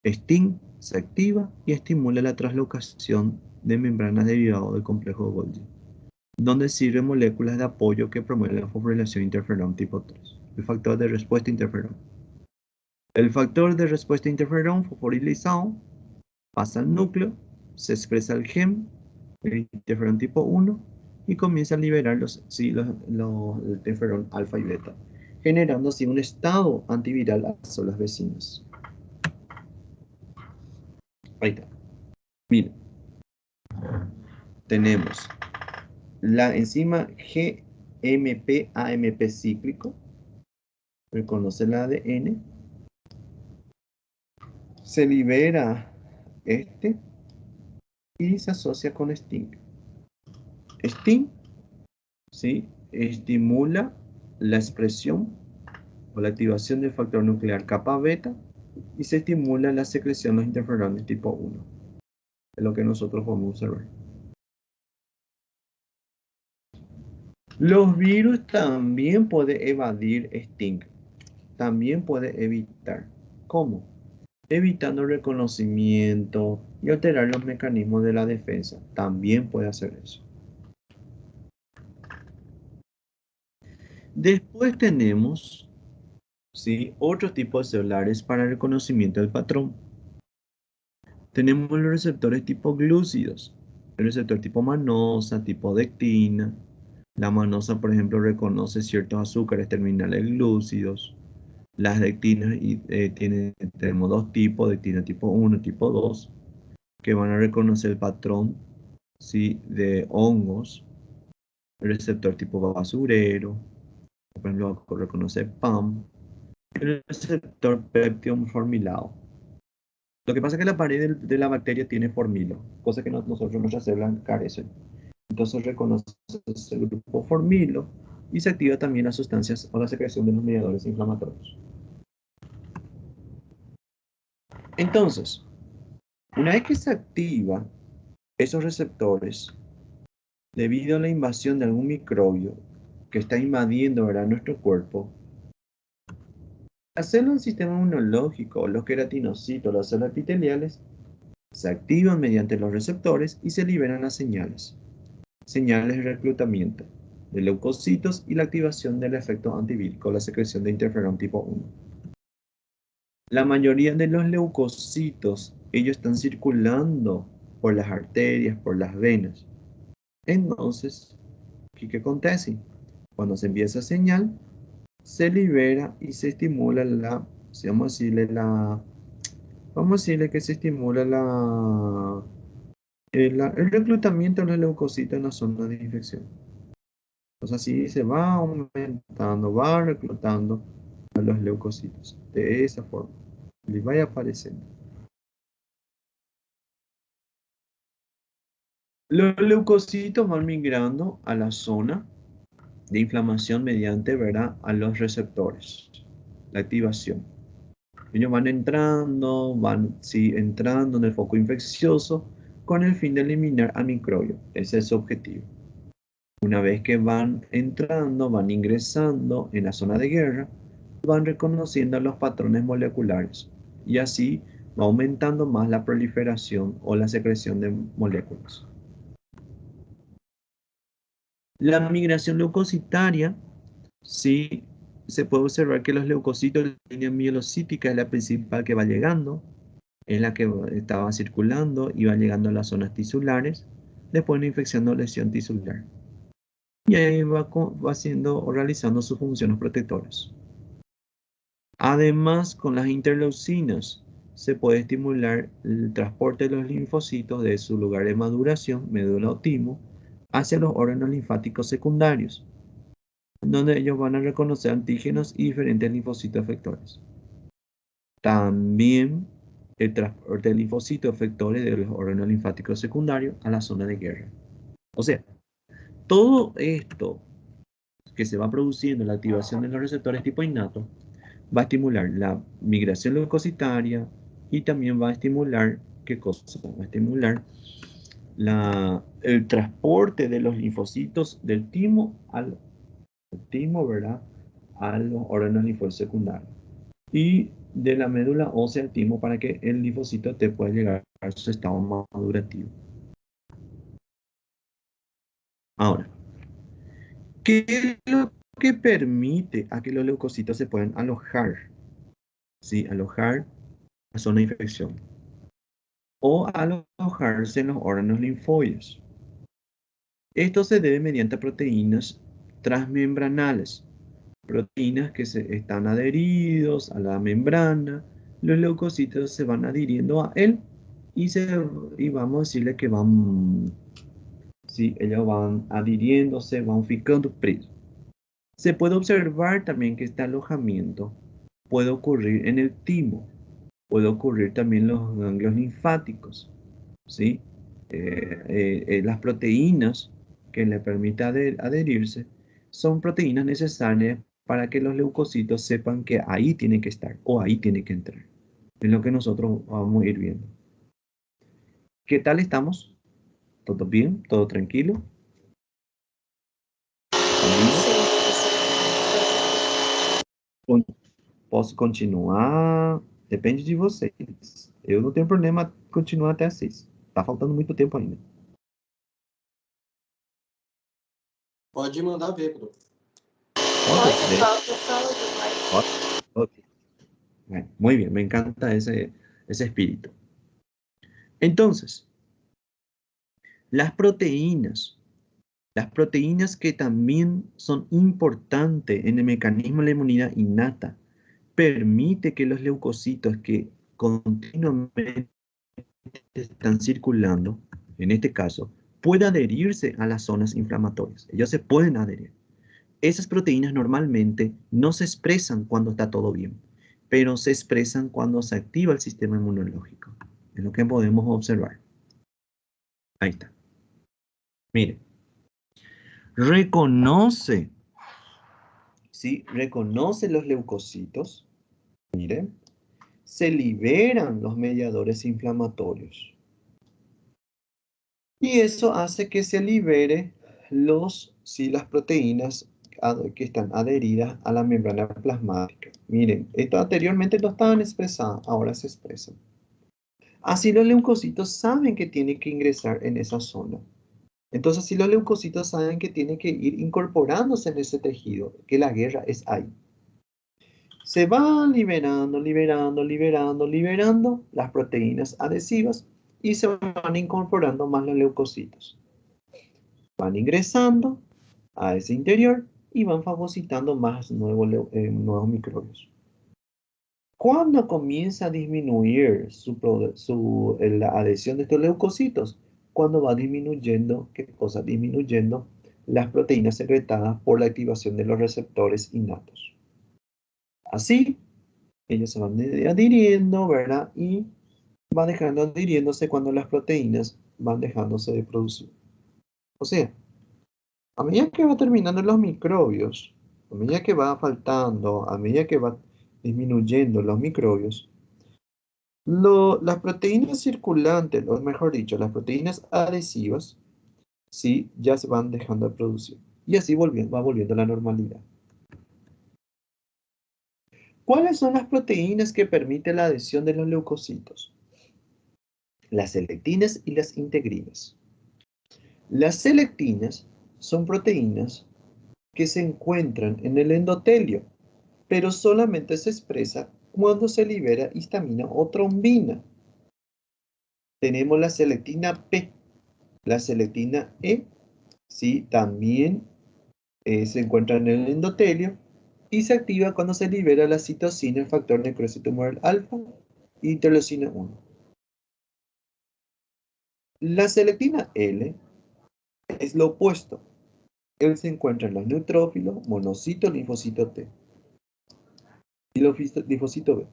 STING se activa y estimula la translocación de membranas derivadas del complejo de Golgi, donde sirven moléculas de apoyo que promueven la fosforilación interferón tipo 3, el factor de respuesta interferón. El factor de respuesta interferón fosforilizado pasa al núcleo, se expresa el gen, el interferón tipo 1, y comienza a liberar los interferón alfa y beta, generando así un estado antiviral a las células vecinas. Ahí está. Miren, tenemos la enzima GMP-AMP cíclico, reconoce el ADN, se libera y se asocia con STING. STING, ¿sí?, estimula la expresión o la activación del factor nuclear kappa beta y se estimula la secreción de los interferones tipo 1. Es lo que nosotros podemos observar. Los virus también pueden evadir STING. También puede evitar. ¿Cómo? Evitando el reconocimiento y alterar los mecanismos de la defensa. También puede hacer eso. Después tenemos, ¿sí?, otros tipos de celulares para el reconocimiento del patrón. Tenemos los receptores tipo glúcidos, el receptor tipo manosa, tipo dectina. La manosa, por ejemplo, reconoce ciertos azúcares terminales glúcidos. Las dectinas tenemos dos tipos, dectina tipo 1 y tipo 2, que van a reconocer el patrón, ¿sí?, de hongos. El receptor tipo basurero, por ejemplo, reconoce PAM. El receptor péptido formilado, Lo que pasa es que la pared de la bacteria tiene formilo, cosa que nosotros, nuestras células carecen. Entonces reconoce ese grupo formilo y se activa también las sustancias o la secreción de los mediadores inflamatorios. Entonces, una vez que se activa esos receptores, debido a la invasión de algún microbio que está invadiendo, ¿verdad?, nuestro cuerpo, las células del sistema inmunológico, los queratinocitos, las células epiteliales, se activan mediante los receptores y se liberan las señales. Señales de reclutamiento de leucocitos y la activación del efecto antivírico, la secreción de interferón tipo 1. La mayoría de los leucocitos, ellos están circulando por las arterias, por las venas. Entonces, ¿qué acontece? Cuando se envía esa señal, se libera y se estimula vamos a decirle que se estimula el reclutamiento de los leucocitos en la zona de infección. Entonces así se va aumentando, va reclutando a los leucocitos de esa forma. Les vaya apareciendo. Los leucocitos van migrando a la zona de inflamación mediante, ¿verdad?, a los receptores, la activación. Ellos van entrando, entrando en el foco infeccioso con el fin de eliminar al microbio. Ese es su objetivo. Una vez que van entrando, van ingresando en la zona de guerra, van reconociendo los patrones moleculares y así va aumentando más la proliferación o la secreción de moléculas. La migración leucocitaria, sí, se puede observar que los leucocitos, la línea mielocítica es la principal que va llegando, es la que estaba circulando y va llegando a las zonas tisulares, después de una infección o lesión tisular. Y ahí va haciendo o realizando sus funciones protectoras. Además, con las interleucinas se puede estimular el transporte de los linfocitos de su lugar de maduración, médula o timo, hacia los órganos linfáticos secundarios, donde ellos van a reconocer antígenos y diferentes linfocitos efectores. También el transporte de linfocitos efectores de los órganos linfáticos secundarios a la zona de guerra. O sea, todo esto que se va produciendo, la activación de los receptores tipo innato, va a estimular la migración leucocitaria y también va a estimular, ¿qué cosa? Va a estimular el transporte de los linfocitos del timo ¿verdad?, a los órganos linfáticos secundarios y de la médula ósea al timo para que el linfocito te pueda llegar a su estado madurativo. Ahora, ¿qué es lo que permite a que los leucocitos se puedan alojar? ¿Sí? Alojar en la zona de infección o alojarse en los órganos linfoides. Esto se debe mediante proteínas transmembranales, proteínas que están adheridos a la membrana, los leucocitos se van adhiriendo a él y vamos a decirle que ellos van adhiriéndose, van ficando presos. Se puede observar también que este alojamiento puede ocurrir en el timo, puede ocurrir también en los ganglios linfáticos, ¿sí? Las proteínas que le permitan adherirse son proteínas necesarias para que los leucocitos sepan que ahí tienen que estar o ahí tienen que entrar. Es lo que nosotros vamos a ir viendo. ¿Qué tal estamos? ¿Todo bien? ¿Todo tranquilo? Posso continuar? Depende de vocês. Eu não tenho problema continuar até as 6. Tá faltando muito tempo ainda. Pode mandar ver, Bruno. Ok. Bueno, muy bien, me encanta ese espíritu. Entonces, las proteínas que también son importantes en el mecanismo de la inmunidad innata, permite que los leucocitos que continuamente están circulando, en este caso, puedan adherirse a las zonas inflamatorias. Ellos se pueden adherir. Esas proteínas normalmente no se expresan cuando está todo bien, pero se expresan cuando se activa el sistema inmunológico. Es lo que podemos observar. Ahí está. Miren. Reconoce, ¿sí? Reconoce los leucocitos. Miren. Se liberan los mediadores inflamatorios. Y eso hace que se libere las proteínas que están adheridas a la membrana plasmática. Miren, esto anteriormente no estaban expresadas, ahora se expresan. Así los leucocitos saben que tienen que ingresar en esa zona. Entonces, si los leucocitos saben que tienen que ir incorporándose en ese tejido, que la guerra es ahí. Se van liberando las proteínas adhesivas y se van incorporando más los leucocitos. Van ingresando a ese interior y van fagocitando más nuevos microbios. ¿Cuándo comienza a disminuir la adhesión de estos leucocitos? Cuando va disminuyendo, ¿qué cosa? Disminuyendo las proteínas secretadas por la activación de los receptores innatos. Así, ellos se van adhiriendo, ¿verdad? Y van dejando adhiriéndose cuando las proteínas van dejándose de producir. O sea, a medida que va terminando los microbios, a medida que va faltando, a medida que va disminuyendo los microbios, las proteínas circulantes, o mejor dicho, las proteínas adhesivas, sí, ya se van dejando de producir. Y así va volviendo a la normalidad. ¿Cuáles son las proteínas que permiten la adhesión de los leucocitos? Las selectinas y las integrinas. Las selectinas son proteínas que se encuentran en el endotelio, pero solamente se expresa cuando se libera histamina o trombina. Tenemos la selectina P, la selectina E, ¿sí? También se encuentra en el endotelio y se activa cuando se libera la citosina, el factor necrosis tumoral alfa y interleucina 1. La selectina L es lo opuesto. Él se encuentra en los neutrófilos, monocitos, linfocito T y los linfocito B.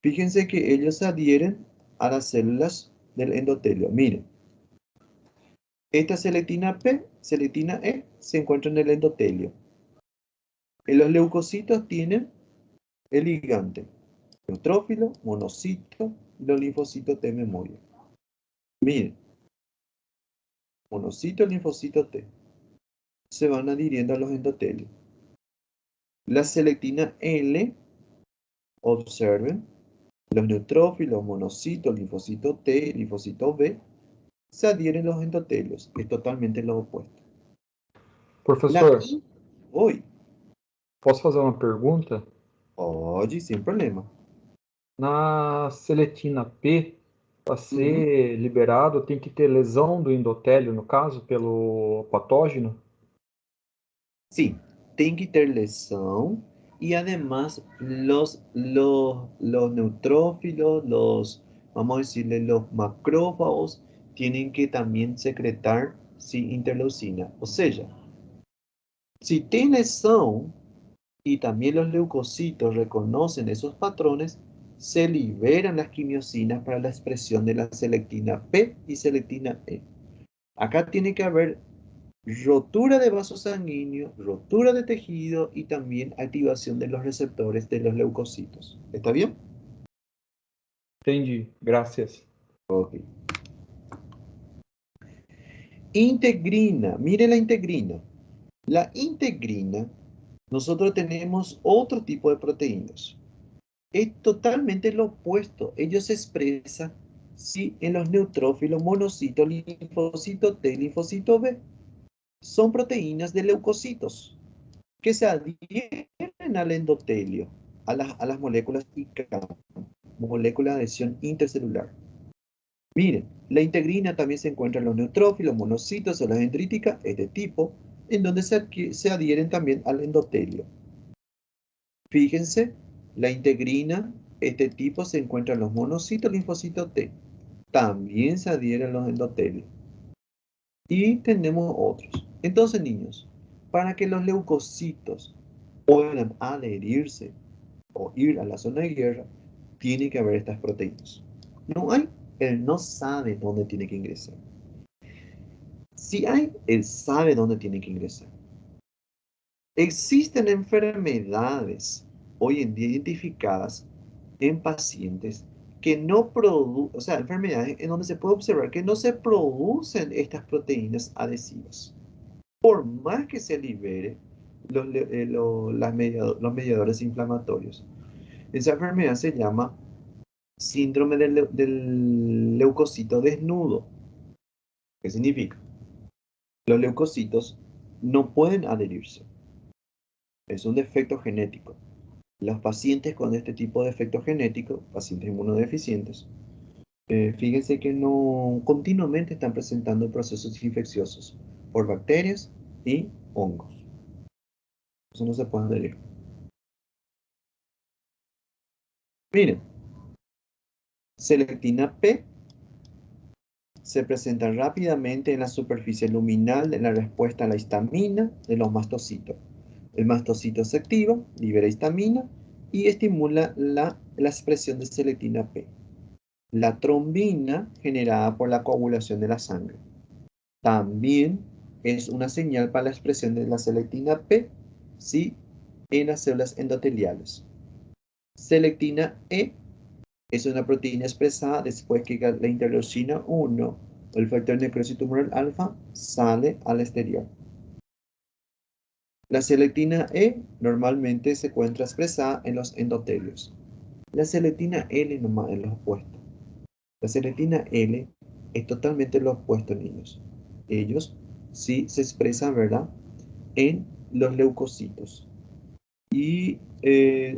Fíjense que ellos se adhieren a las células del endotelio. Miren, esta selectina P, selectina E, se encuentra en el endotelio. En los leucocitos tienen el ligante, neutrófilo, monocito y los linfocitos T memoria. Miren, monocito, linfocito T se van adhiriendo a los endotelios. La selectina L, observen, los neutrófilos, monocitos, linfocito T, linfocito B, se adhieren a los endotelios. Es totalmente lo opuesto. Professor, Oi. posso fazer uma pergunta? Pode, sem problema. Na seletina P, para ser liberado, tem que ter lesão do endotélio, no caso, pelo patógeno? Sí, tem que ter lesión y además los neutrófilos, vamos a decirle, los macrófagos, tienen que también secretar, sí, interleucina. O sea, si tiene lesión y también los leucocitos reconocen esos patrones, se liberan las quimiosinas para la expresión de la selectina P y selectina E. Acá tiene que haber rotura de vaso sanguíneo, rotura de tejido y también activación de los receptores de los leucocitos. ¿Está bien? Entendi, gracias. Ok. Integrina, mire la integrina. La integrina, nosotros tenemos otro tipo de proteínas. Es totalmente lo opuesto. Ellos se expresan sí, en los neutrófilos, monocitos, linfocito T, linfocito B. Son proteínas de leucocitos que se adhieren al endotelio, a las moléculas ICAM, moléculas de adhesión intercelular. Miren, la integrina también se encuentra en los neutrófilos, monocitos, células dendríticas, es de tipo, en donde se adhieren también al endotelio. Fíjense, la integrina, este tipo, se encuentra en los monocitos, linfocitos T. También se adhieren a los endotelios. Y tenemos otros. Entonces, niños, para que los leucocitos puedan adherirse o ir a la zona de guerra, tiene que haber estas proteínas. No hay, él no sabe dónde tiene que ingresar. Si hay, él sabe dónde tiene que ingresar. Existen enfermedades hoy en día identificadas en pacientes que no producen, o sea, enfermedades en donde se puede observar que no se producen estas proteínas adhesivas. Por más que se libere los mediadores inflamatorios. Esa enfermedad se llama síndrome del leucocito desnudo. ¿Qué significa? Los leucocitos no pueden adherirse. Es un defecto genético. Los pacientes con este tipo de defecto genético, pacientes inmunodeficientes, fíjense que no continuamente están presentando procesos infecciosos por bacterias y hongos. Eso no se puede adherir. Miren, selectina P se presenta rápidamente en la superficie luminal en la respuesta a la histamina de los mastocitos. El mastocito se activa, libera histamina y estimula la expresión de selectina P. La trombina generada por la coagulación de la sangre. También es una señal para la expresión de la selectina P, ¿sí?, en las células endoteliales. Selectina E es una proteína expresada después que la interleucina 1 o el factor de necrosis tumoral alfa sale al exterior. La selectina E normalmente se encuentra expresada en los endotelios. La selectina L nomás es lo opuesto. La selectina L es totalmente lo opuesto, niños. Ellos sí se expresan, ¿verdad?, en los leucocitos. Y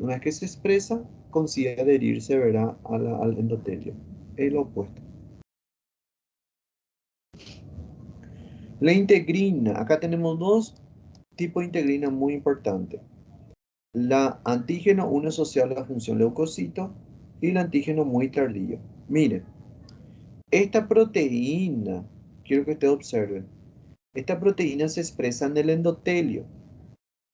una vez que se expresa, consigue adherirse, ¿verdad?, al endotelio. Es lo opuesto. La integrina. Acá tenemos dos tipos de integrina muy importantes. La antígeno 1 asociado a la función leucocito y el antígeno muy tardío. Miren, esta proteína, quiero que ustedes observen, esta proteína se expresa en el endotelio.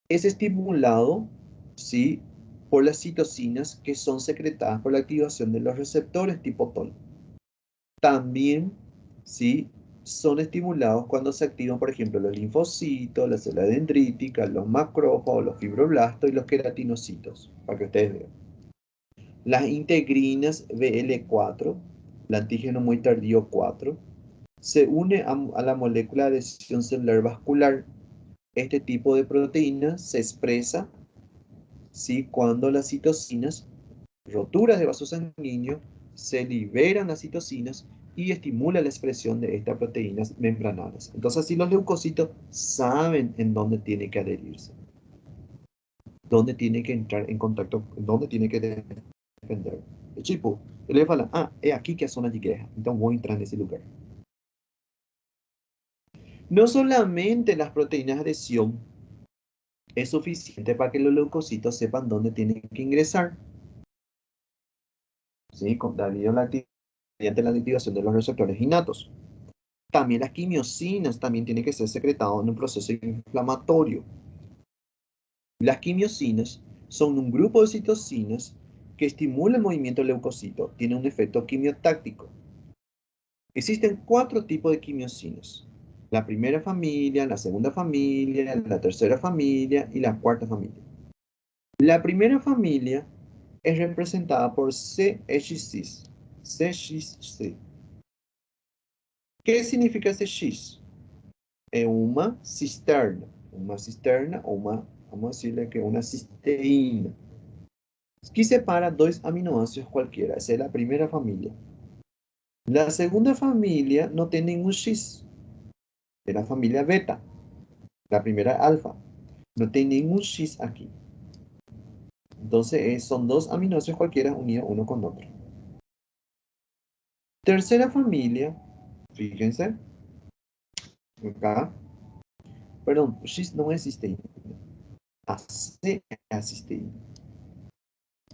Es estimulado, ¿sí?, por las citocinas que son secretadas por la activación de los receptores tipo TOL. También, ¿sí?, son estimulados cuando se activan, por ejemplo, los linfocitos, las células dendríticas, los macrófagos, los fibroblastos y los queratinocitos, para que ustedes vean. Las integrinas BL4, el antígeno muy tardío 4, se une a la molécula de adhesión celular vascular. Este tipo de proteína se expresa, ¿sí?, cuando las citocinas, roturas de vasos sanguíneos, se liberan las citocinas y estimula la expresión de estas proteínas membranales. Entonces, así los leucocitos saben en dónde tiene que adherirse, dónde tiene que entrar en contacto, dónde tiene que defender. Tipo, ele vai falar, é aqui que é a zona de guerra, então vou entrar nesse lugar. No solamente las proteínas de adhesión es suficiente para que los leucocitos sepan dónde tienen que ingresar, ¿sí?, mediante la activación de los receptores innatos. También las quimiosinas también tienen que ser secretadas en un proceso inflamatorio. Las quimiosinas son un grupo de citocinas que estimula el movimiento del leucocito. Tiene un efecto quimiotáctico. Existen 4 tipos de quimiosinas. La primera familia, la segunda familia, la tercera familia y la cuarta familia. La primera familia es representada por CXC. CXC. ¿Qué significa CX? Es una cisterna. Una cisterna o una, vamos a decirle que una cisteína, que separa 2 aminoácidos cualquiera. Esa es la primera familia. La segunda familia no tiene ningún X. Es la familia beta. La primera alfa. No tiene ningún X aquí. Entonces son 2 aminoácidos cualquiera unidos uno con otro. Tercera familia, fíjense, acá, perdón, X não é cisteína, a C é a cisteína.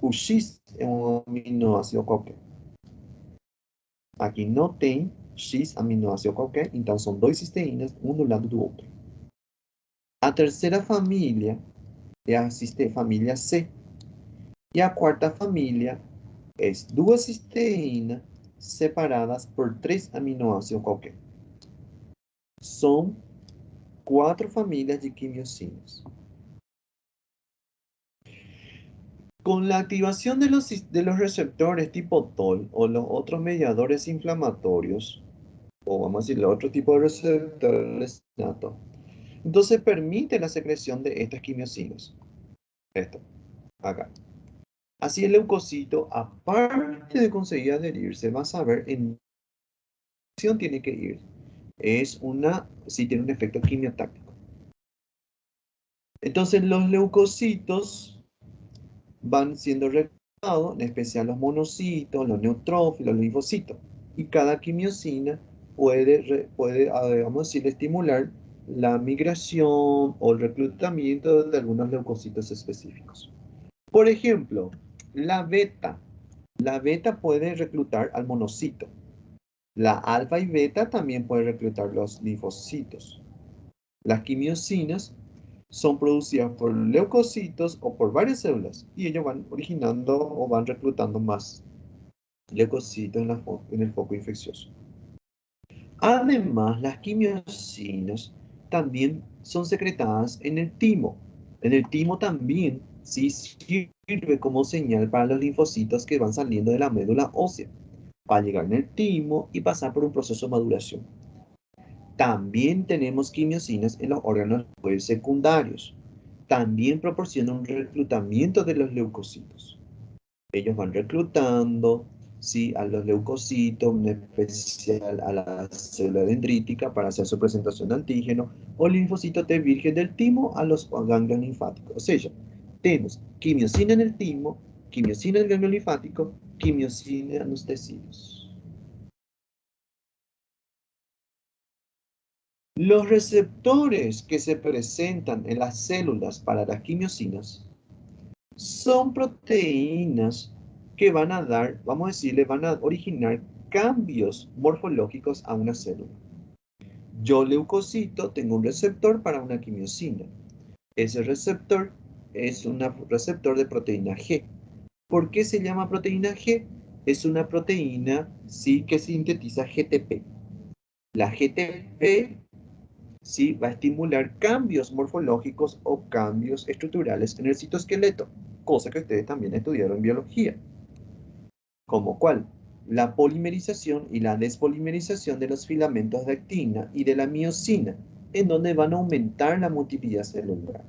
O X é um aminoácido qualquer. Aqui não tem X aminoácido qualquer, então são 2 cisteínas, um do lado do outro. A terceira família é a família C. E a quarta família é 2 cisteínas separadas por 3 aminoácidos cualquier. Son 4 familias de quimiosinas. Con la activación de los receptores tipo TOL o los otros mediadores inflamatorios, o vamos a decirle otro tipo de receptores nato, entonces permite la secreción de estas quimiosinas. Esto, acá. Así el leucocito, aparte de conseguir adherirse, va a saber en qué dirección tiene que ir. Sí tiene un efecto quimiotáctico. Entonces los leucocitos van siendo reclutados, en especial los monocitos, los neutrófilos, los linfocitos. Y cada quimiosina puede vamos a decir, estimular la migración o el reclutamiento de algunos leucocitos específicos. Por ejemplo, la beta. La beta puede reclutar al monocito. La alfa y beta también pueden reclutar los linfocitos. Las quimiosinas son producidas por leucocitos o por varias células y ellos van originando o van reclutando más leucocitos en el foco infeccioso. Además, las quimiosinas también son secretadas en el timo. En el timo también sí sirve como señal para los linfocitos que van saliendo de la médula ósea, para llegar en el timo y pasar por un proceso de maduración. También tenemos quimiosinas en los órganos secundarios. También proporcionan un reclutamiento de los leucocitos. Ellos van reclutando, ¿sí?, a los leucocitos, en especial a la célula dendrítica para hacer su presentación de antígeno, o linfocitos T virgen del timo a los ganglios linfáticos. O sea, tenemos quimiosina en el timo, quimiosina en el ganglio linfático, quimiosina en los tecidos. Los receptores que se presentan en las células para las quimiosinas son proteínas que van a dar, vamos a decirle, van a originar cambios morfológicos a una célula. Yo, leucocito, tengo un receptor para una quimiosina. Ese receptor es un receptor de proteína G. ¿Por qué se llama proteína G? Es una proteína, sí, que sintetiza GTP. La GTP sí va a estimular cambios morfológicos o cambios estructurales en el citoesqueleto, cosa que ustedes también estudiaron en biología. ¿Como cuál? La polimerización y la despolimerización de los filamentos de actina y de la miosina, en donde van a aumentar la motilidad celular.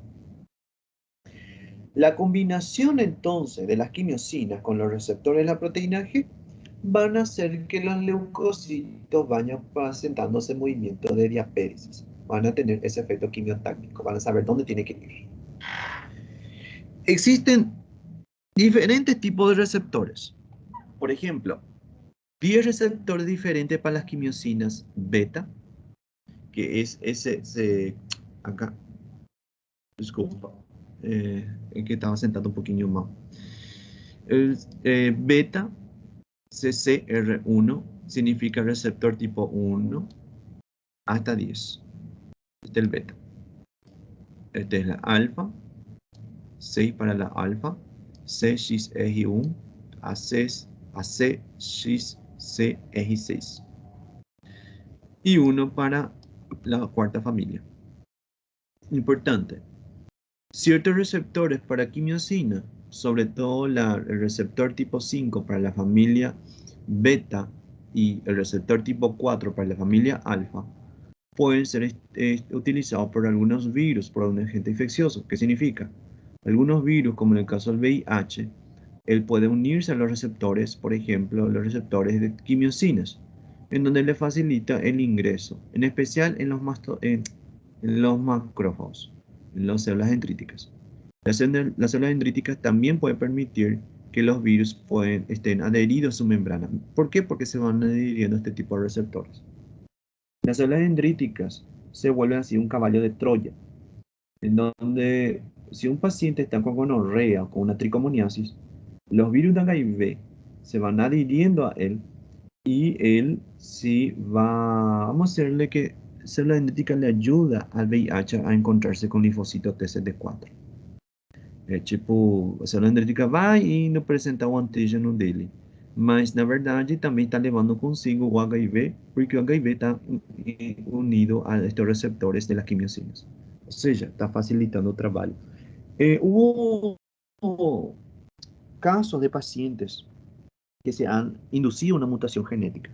La combinación entonces de las quimiosinas con los receptores de la proteína G van a hacer que los leucocitos vayan presentándose movimientos de diapéresis. Van a tener ese efecto quimiotáctico, van a saber dónde tiene que ir. Existen diferentes tipos de receptores. Por ejemplo, 10 receptores diferentes para las quimiosinas beta, que es acá, disculpa, en que estaba sentado un poquito más. El beta CCR1 significa receptor tipo 1 hasta 10. Este es el beta. Este es la alfa, 6 para la alfa, CXEJ1, ACXCEJ6 y 1 para la cuarta familia. Importante, ciertos receptores para quimiosina, sobre todo el receptor tipo 5 para la familia beta y el receptor tipo 4 para la familia alfa, pueden ser utilizados por algunos virus, por un agente infeccioso. ¿Qué significa? Algunos virus, como en el caso del VIH, él puede unirse a los receptores, por ejemplo, los receptores de quimiosinas, en donde le facilita el ingreso, en especial en los macrófagos, en las células dendríticas. Las células dendríticas también pueden permitir que los virus estén adheridos a su membrana. ¿Por qué? Porque se van adhiriendo a este tipo de receptores. Las células dendríticas se vuelven así un caballo de Troya, en donde si un paciente está con gonorrea o con una tricomoniasis, los virus de HIV se van adhiriendo a él y él sí vamos a hacerle que célula dendrítica le ayuda al VIH a encontrarse con linfocitos TCD4. Tipo, a célula dendrítica vai e não apresenta o antígeno dele. Mas, na verdade, também está levando consigo o HIV, porque o HIV está unido a estes receptores de las quimiosinas. Ou seja, está facilitando o trabalho. Hubo casos de pacientes que se han inducido una mutación genética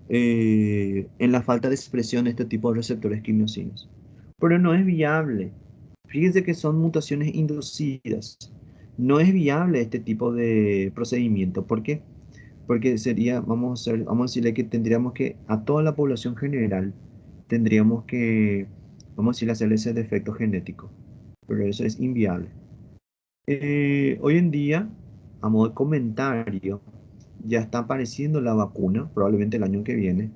en la falta de expresión de este tipo de receptores quimiosinas. Pero no es viable. Fíjense que son mutaciones inducidas. No es viable este tipo de procedimiento. ¿Por qué? Porque sería, vamos a decirle que tendríamos que, a toda la población general, tendríamos que, vamos a decirle, hacerle ese defecto genético. Pero eso es inviable. Hoy en día, a modo de comentario, ya está apareciendo la vacuna, probablemente el año que viene,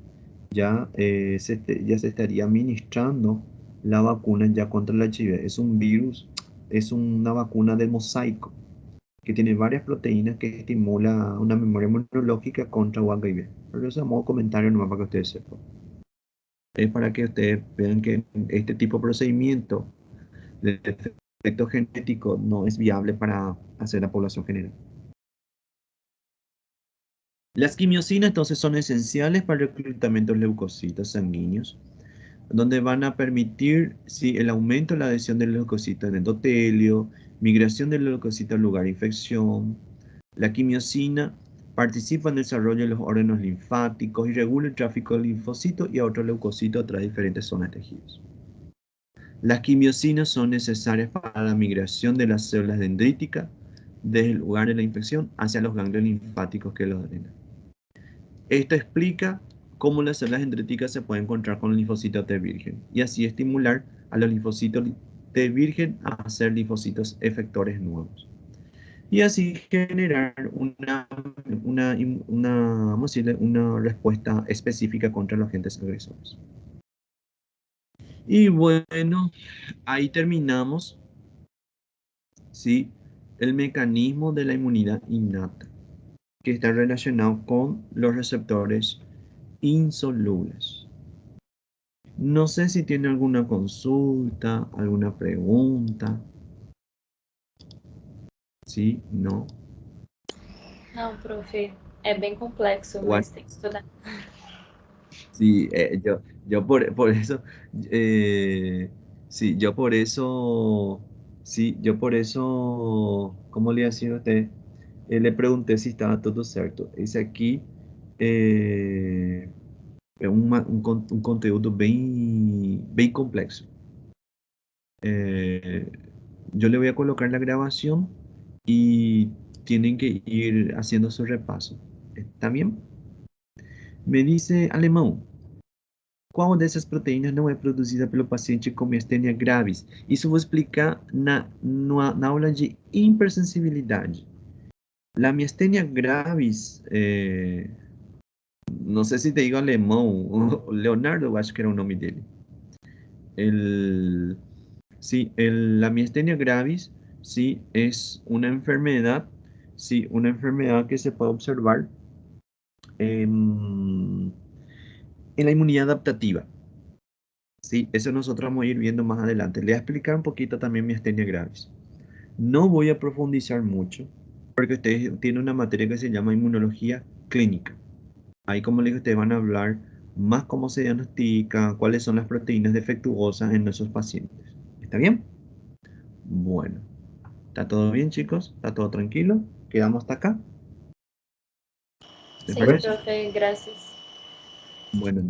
ya, ya se estaría administrando la vacuna ya contra el HIV. Es un virus, es una vacuna del mosaico, que tiene varias proteínas que estimula una memoria inmunológica contra HIV. Pero eso a modo de comentario nomás para que ustedes sepan. Es para que ustedes vean que este tipo de procedimiento de efecto genético no es viable para hacer la población general. Las quimiosinas entonces son esenciales para el reclutamiento de leucocitos sanguíneos, donde van a permitir el aumento de la adhesión del leucocito en endotelio, migración del leucocito al lugar de infección. La quimiosina participa en el desarrollo de los órganos linfáticos y regula el tráfico de linfocitos y a otros leucocitos a través de diferentes zonas de tejidos. Las quimiosinas son necesarias para la migración de las células dendríticas desde el lugar de la infección hacia los ganglios linfáticos que los drenan. Esto explica cómo las células dendríticas se pueden encontrar con el linfocito T virgen y así estimular a los linfocitos T virgen a hacer linfocitos efectores nuevos. Y así generar vamos a decirle, una respuesta específica contra los agentes agresores. Y bueno, ahí terminamos, ¿sí?, el mecanismo de la inmunidad innata, que está relacionado con los receptores insolubles. No sé si tiene alguna consulta, alguna pregunta. ¿Sí? ¿No? Não, profe, é bem complexo, Igual. mas tem que estudar. Sí, yo por eso, sí, yo por eso, ¿cómo le decía a usted? Le pregunté si estaba todo cierto. Esse aqui é um conteúdo bem complexo. Yo le voy a colocar la grabación y tienen que ir haciendo su repaso. ¿Está bien? Me dice Alemão. Qual dessas proteínas não é produzida pelo paciente com miastenia gravis? Isso vou explicar na aula de hipersensibilidade. La miastenia gravis, não sei se te digo alemão, Leonardo, eu acho que era o nome dele. La miastenia gravis, sí, es una enfermedad, sí, una enfermedad que se puede observar en la inmunidad adaptativa. Sí, eso nosotros vamos a ir viendo más adelante. Le voy a explicar un poquito también miastenia gravis. No voy a profundizar mucho, porque ustedes tienen una materia que se llama inmunología clínica. Ahí, como les digo, ustedes van a hablar más cómo se diagnostica, cuáles son las proteínas defectuosas en nuestros pacientes. ¿Está bien? Bueno, ¿está todo bien, chicos? ¿Está todo tranquilo? ¿Quedamos hasta acá? ¿Te Sim, parece? profe, graças. Bueno.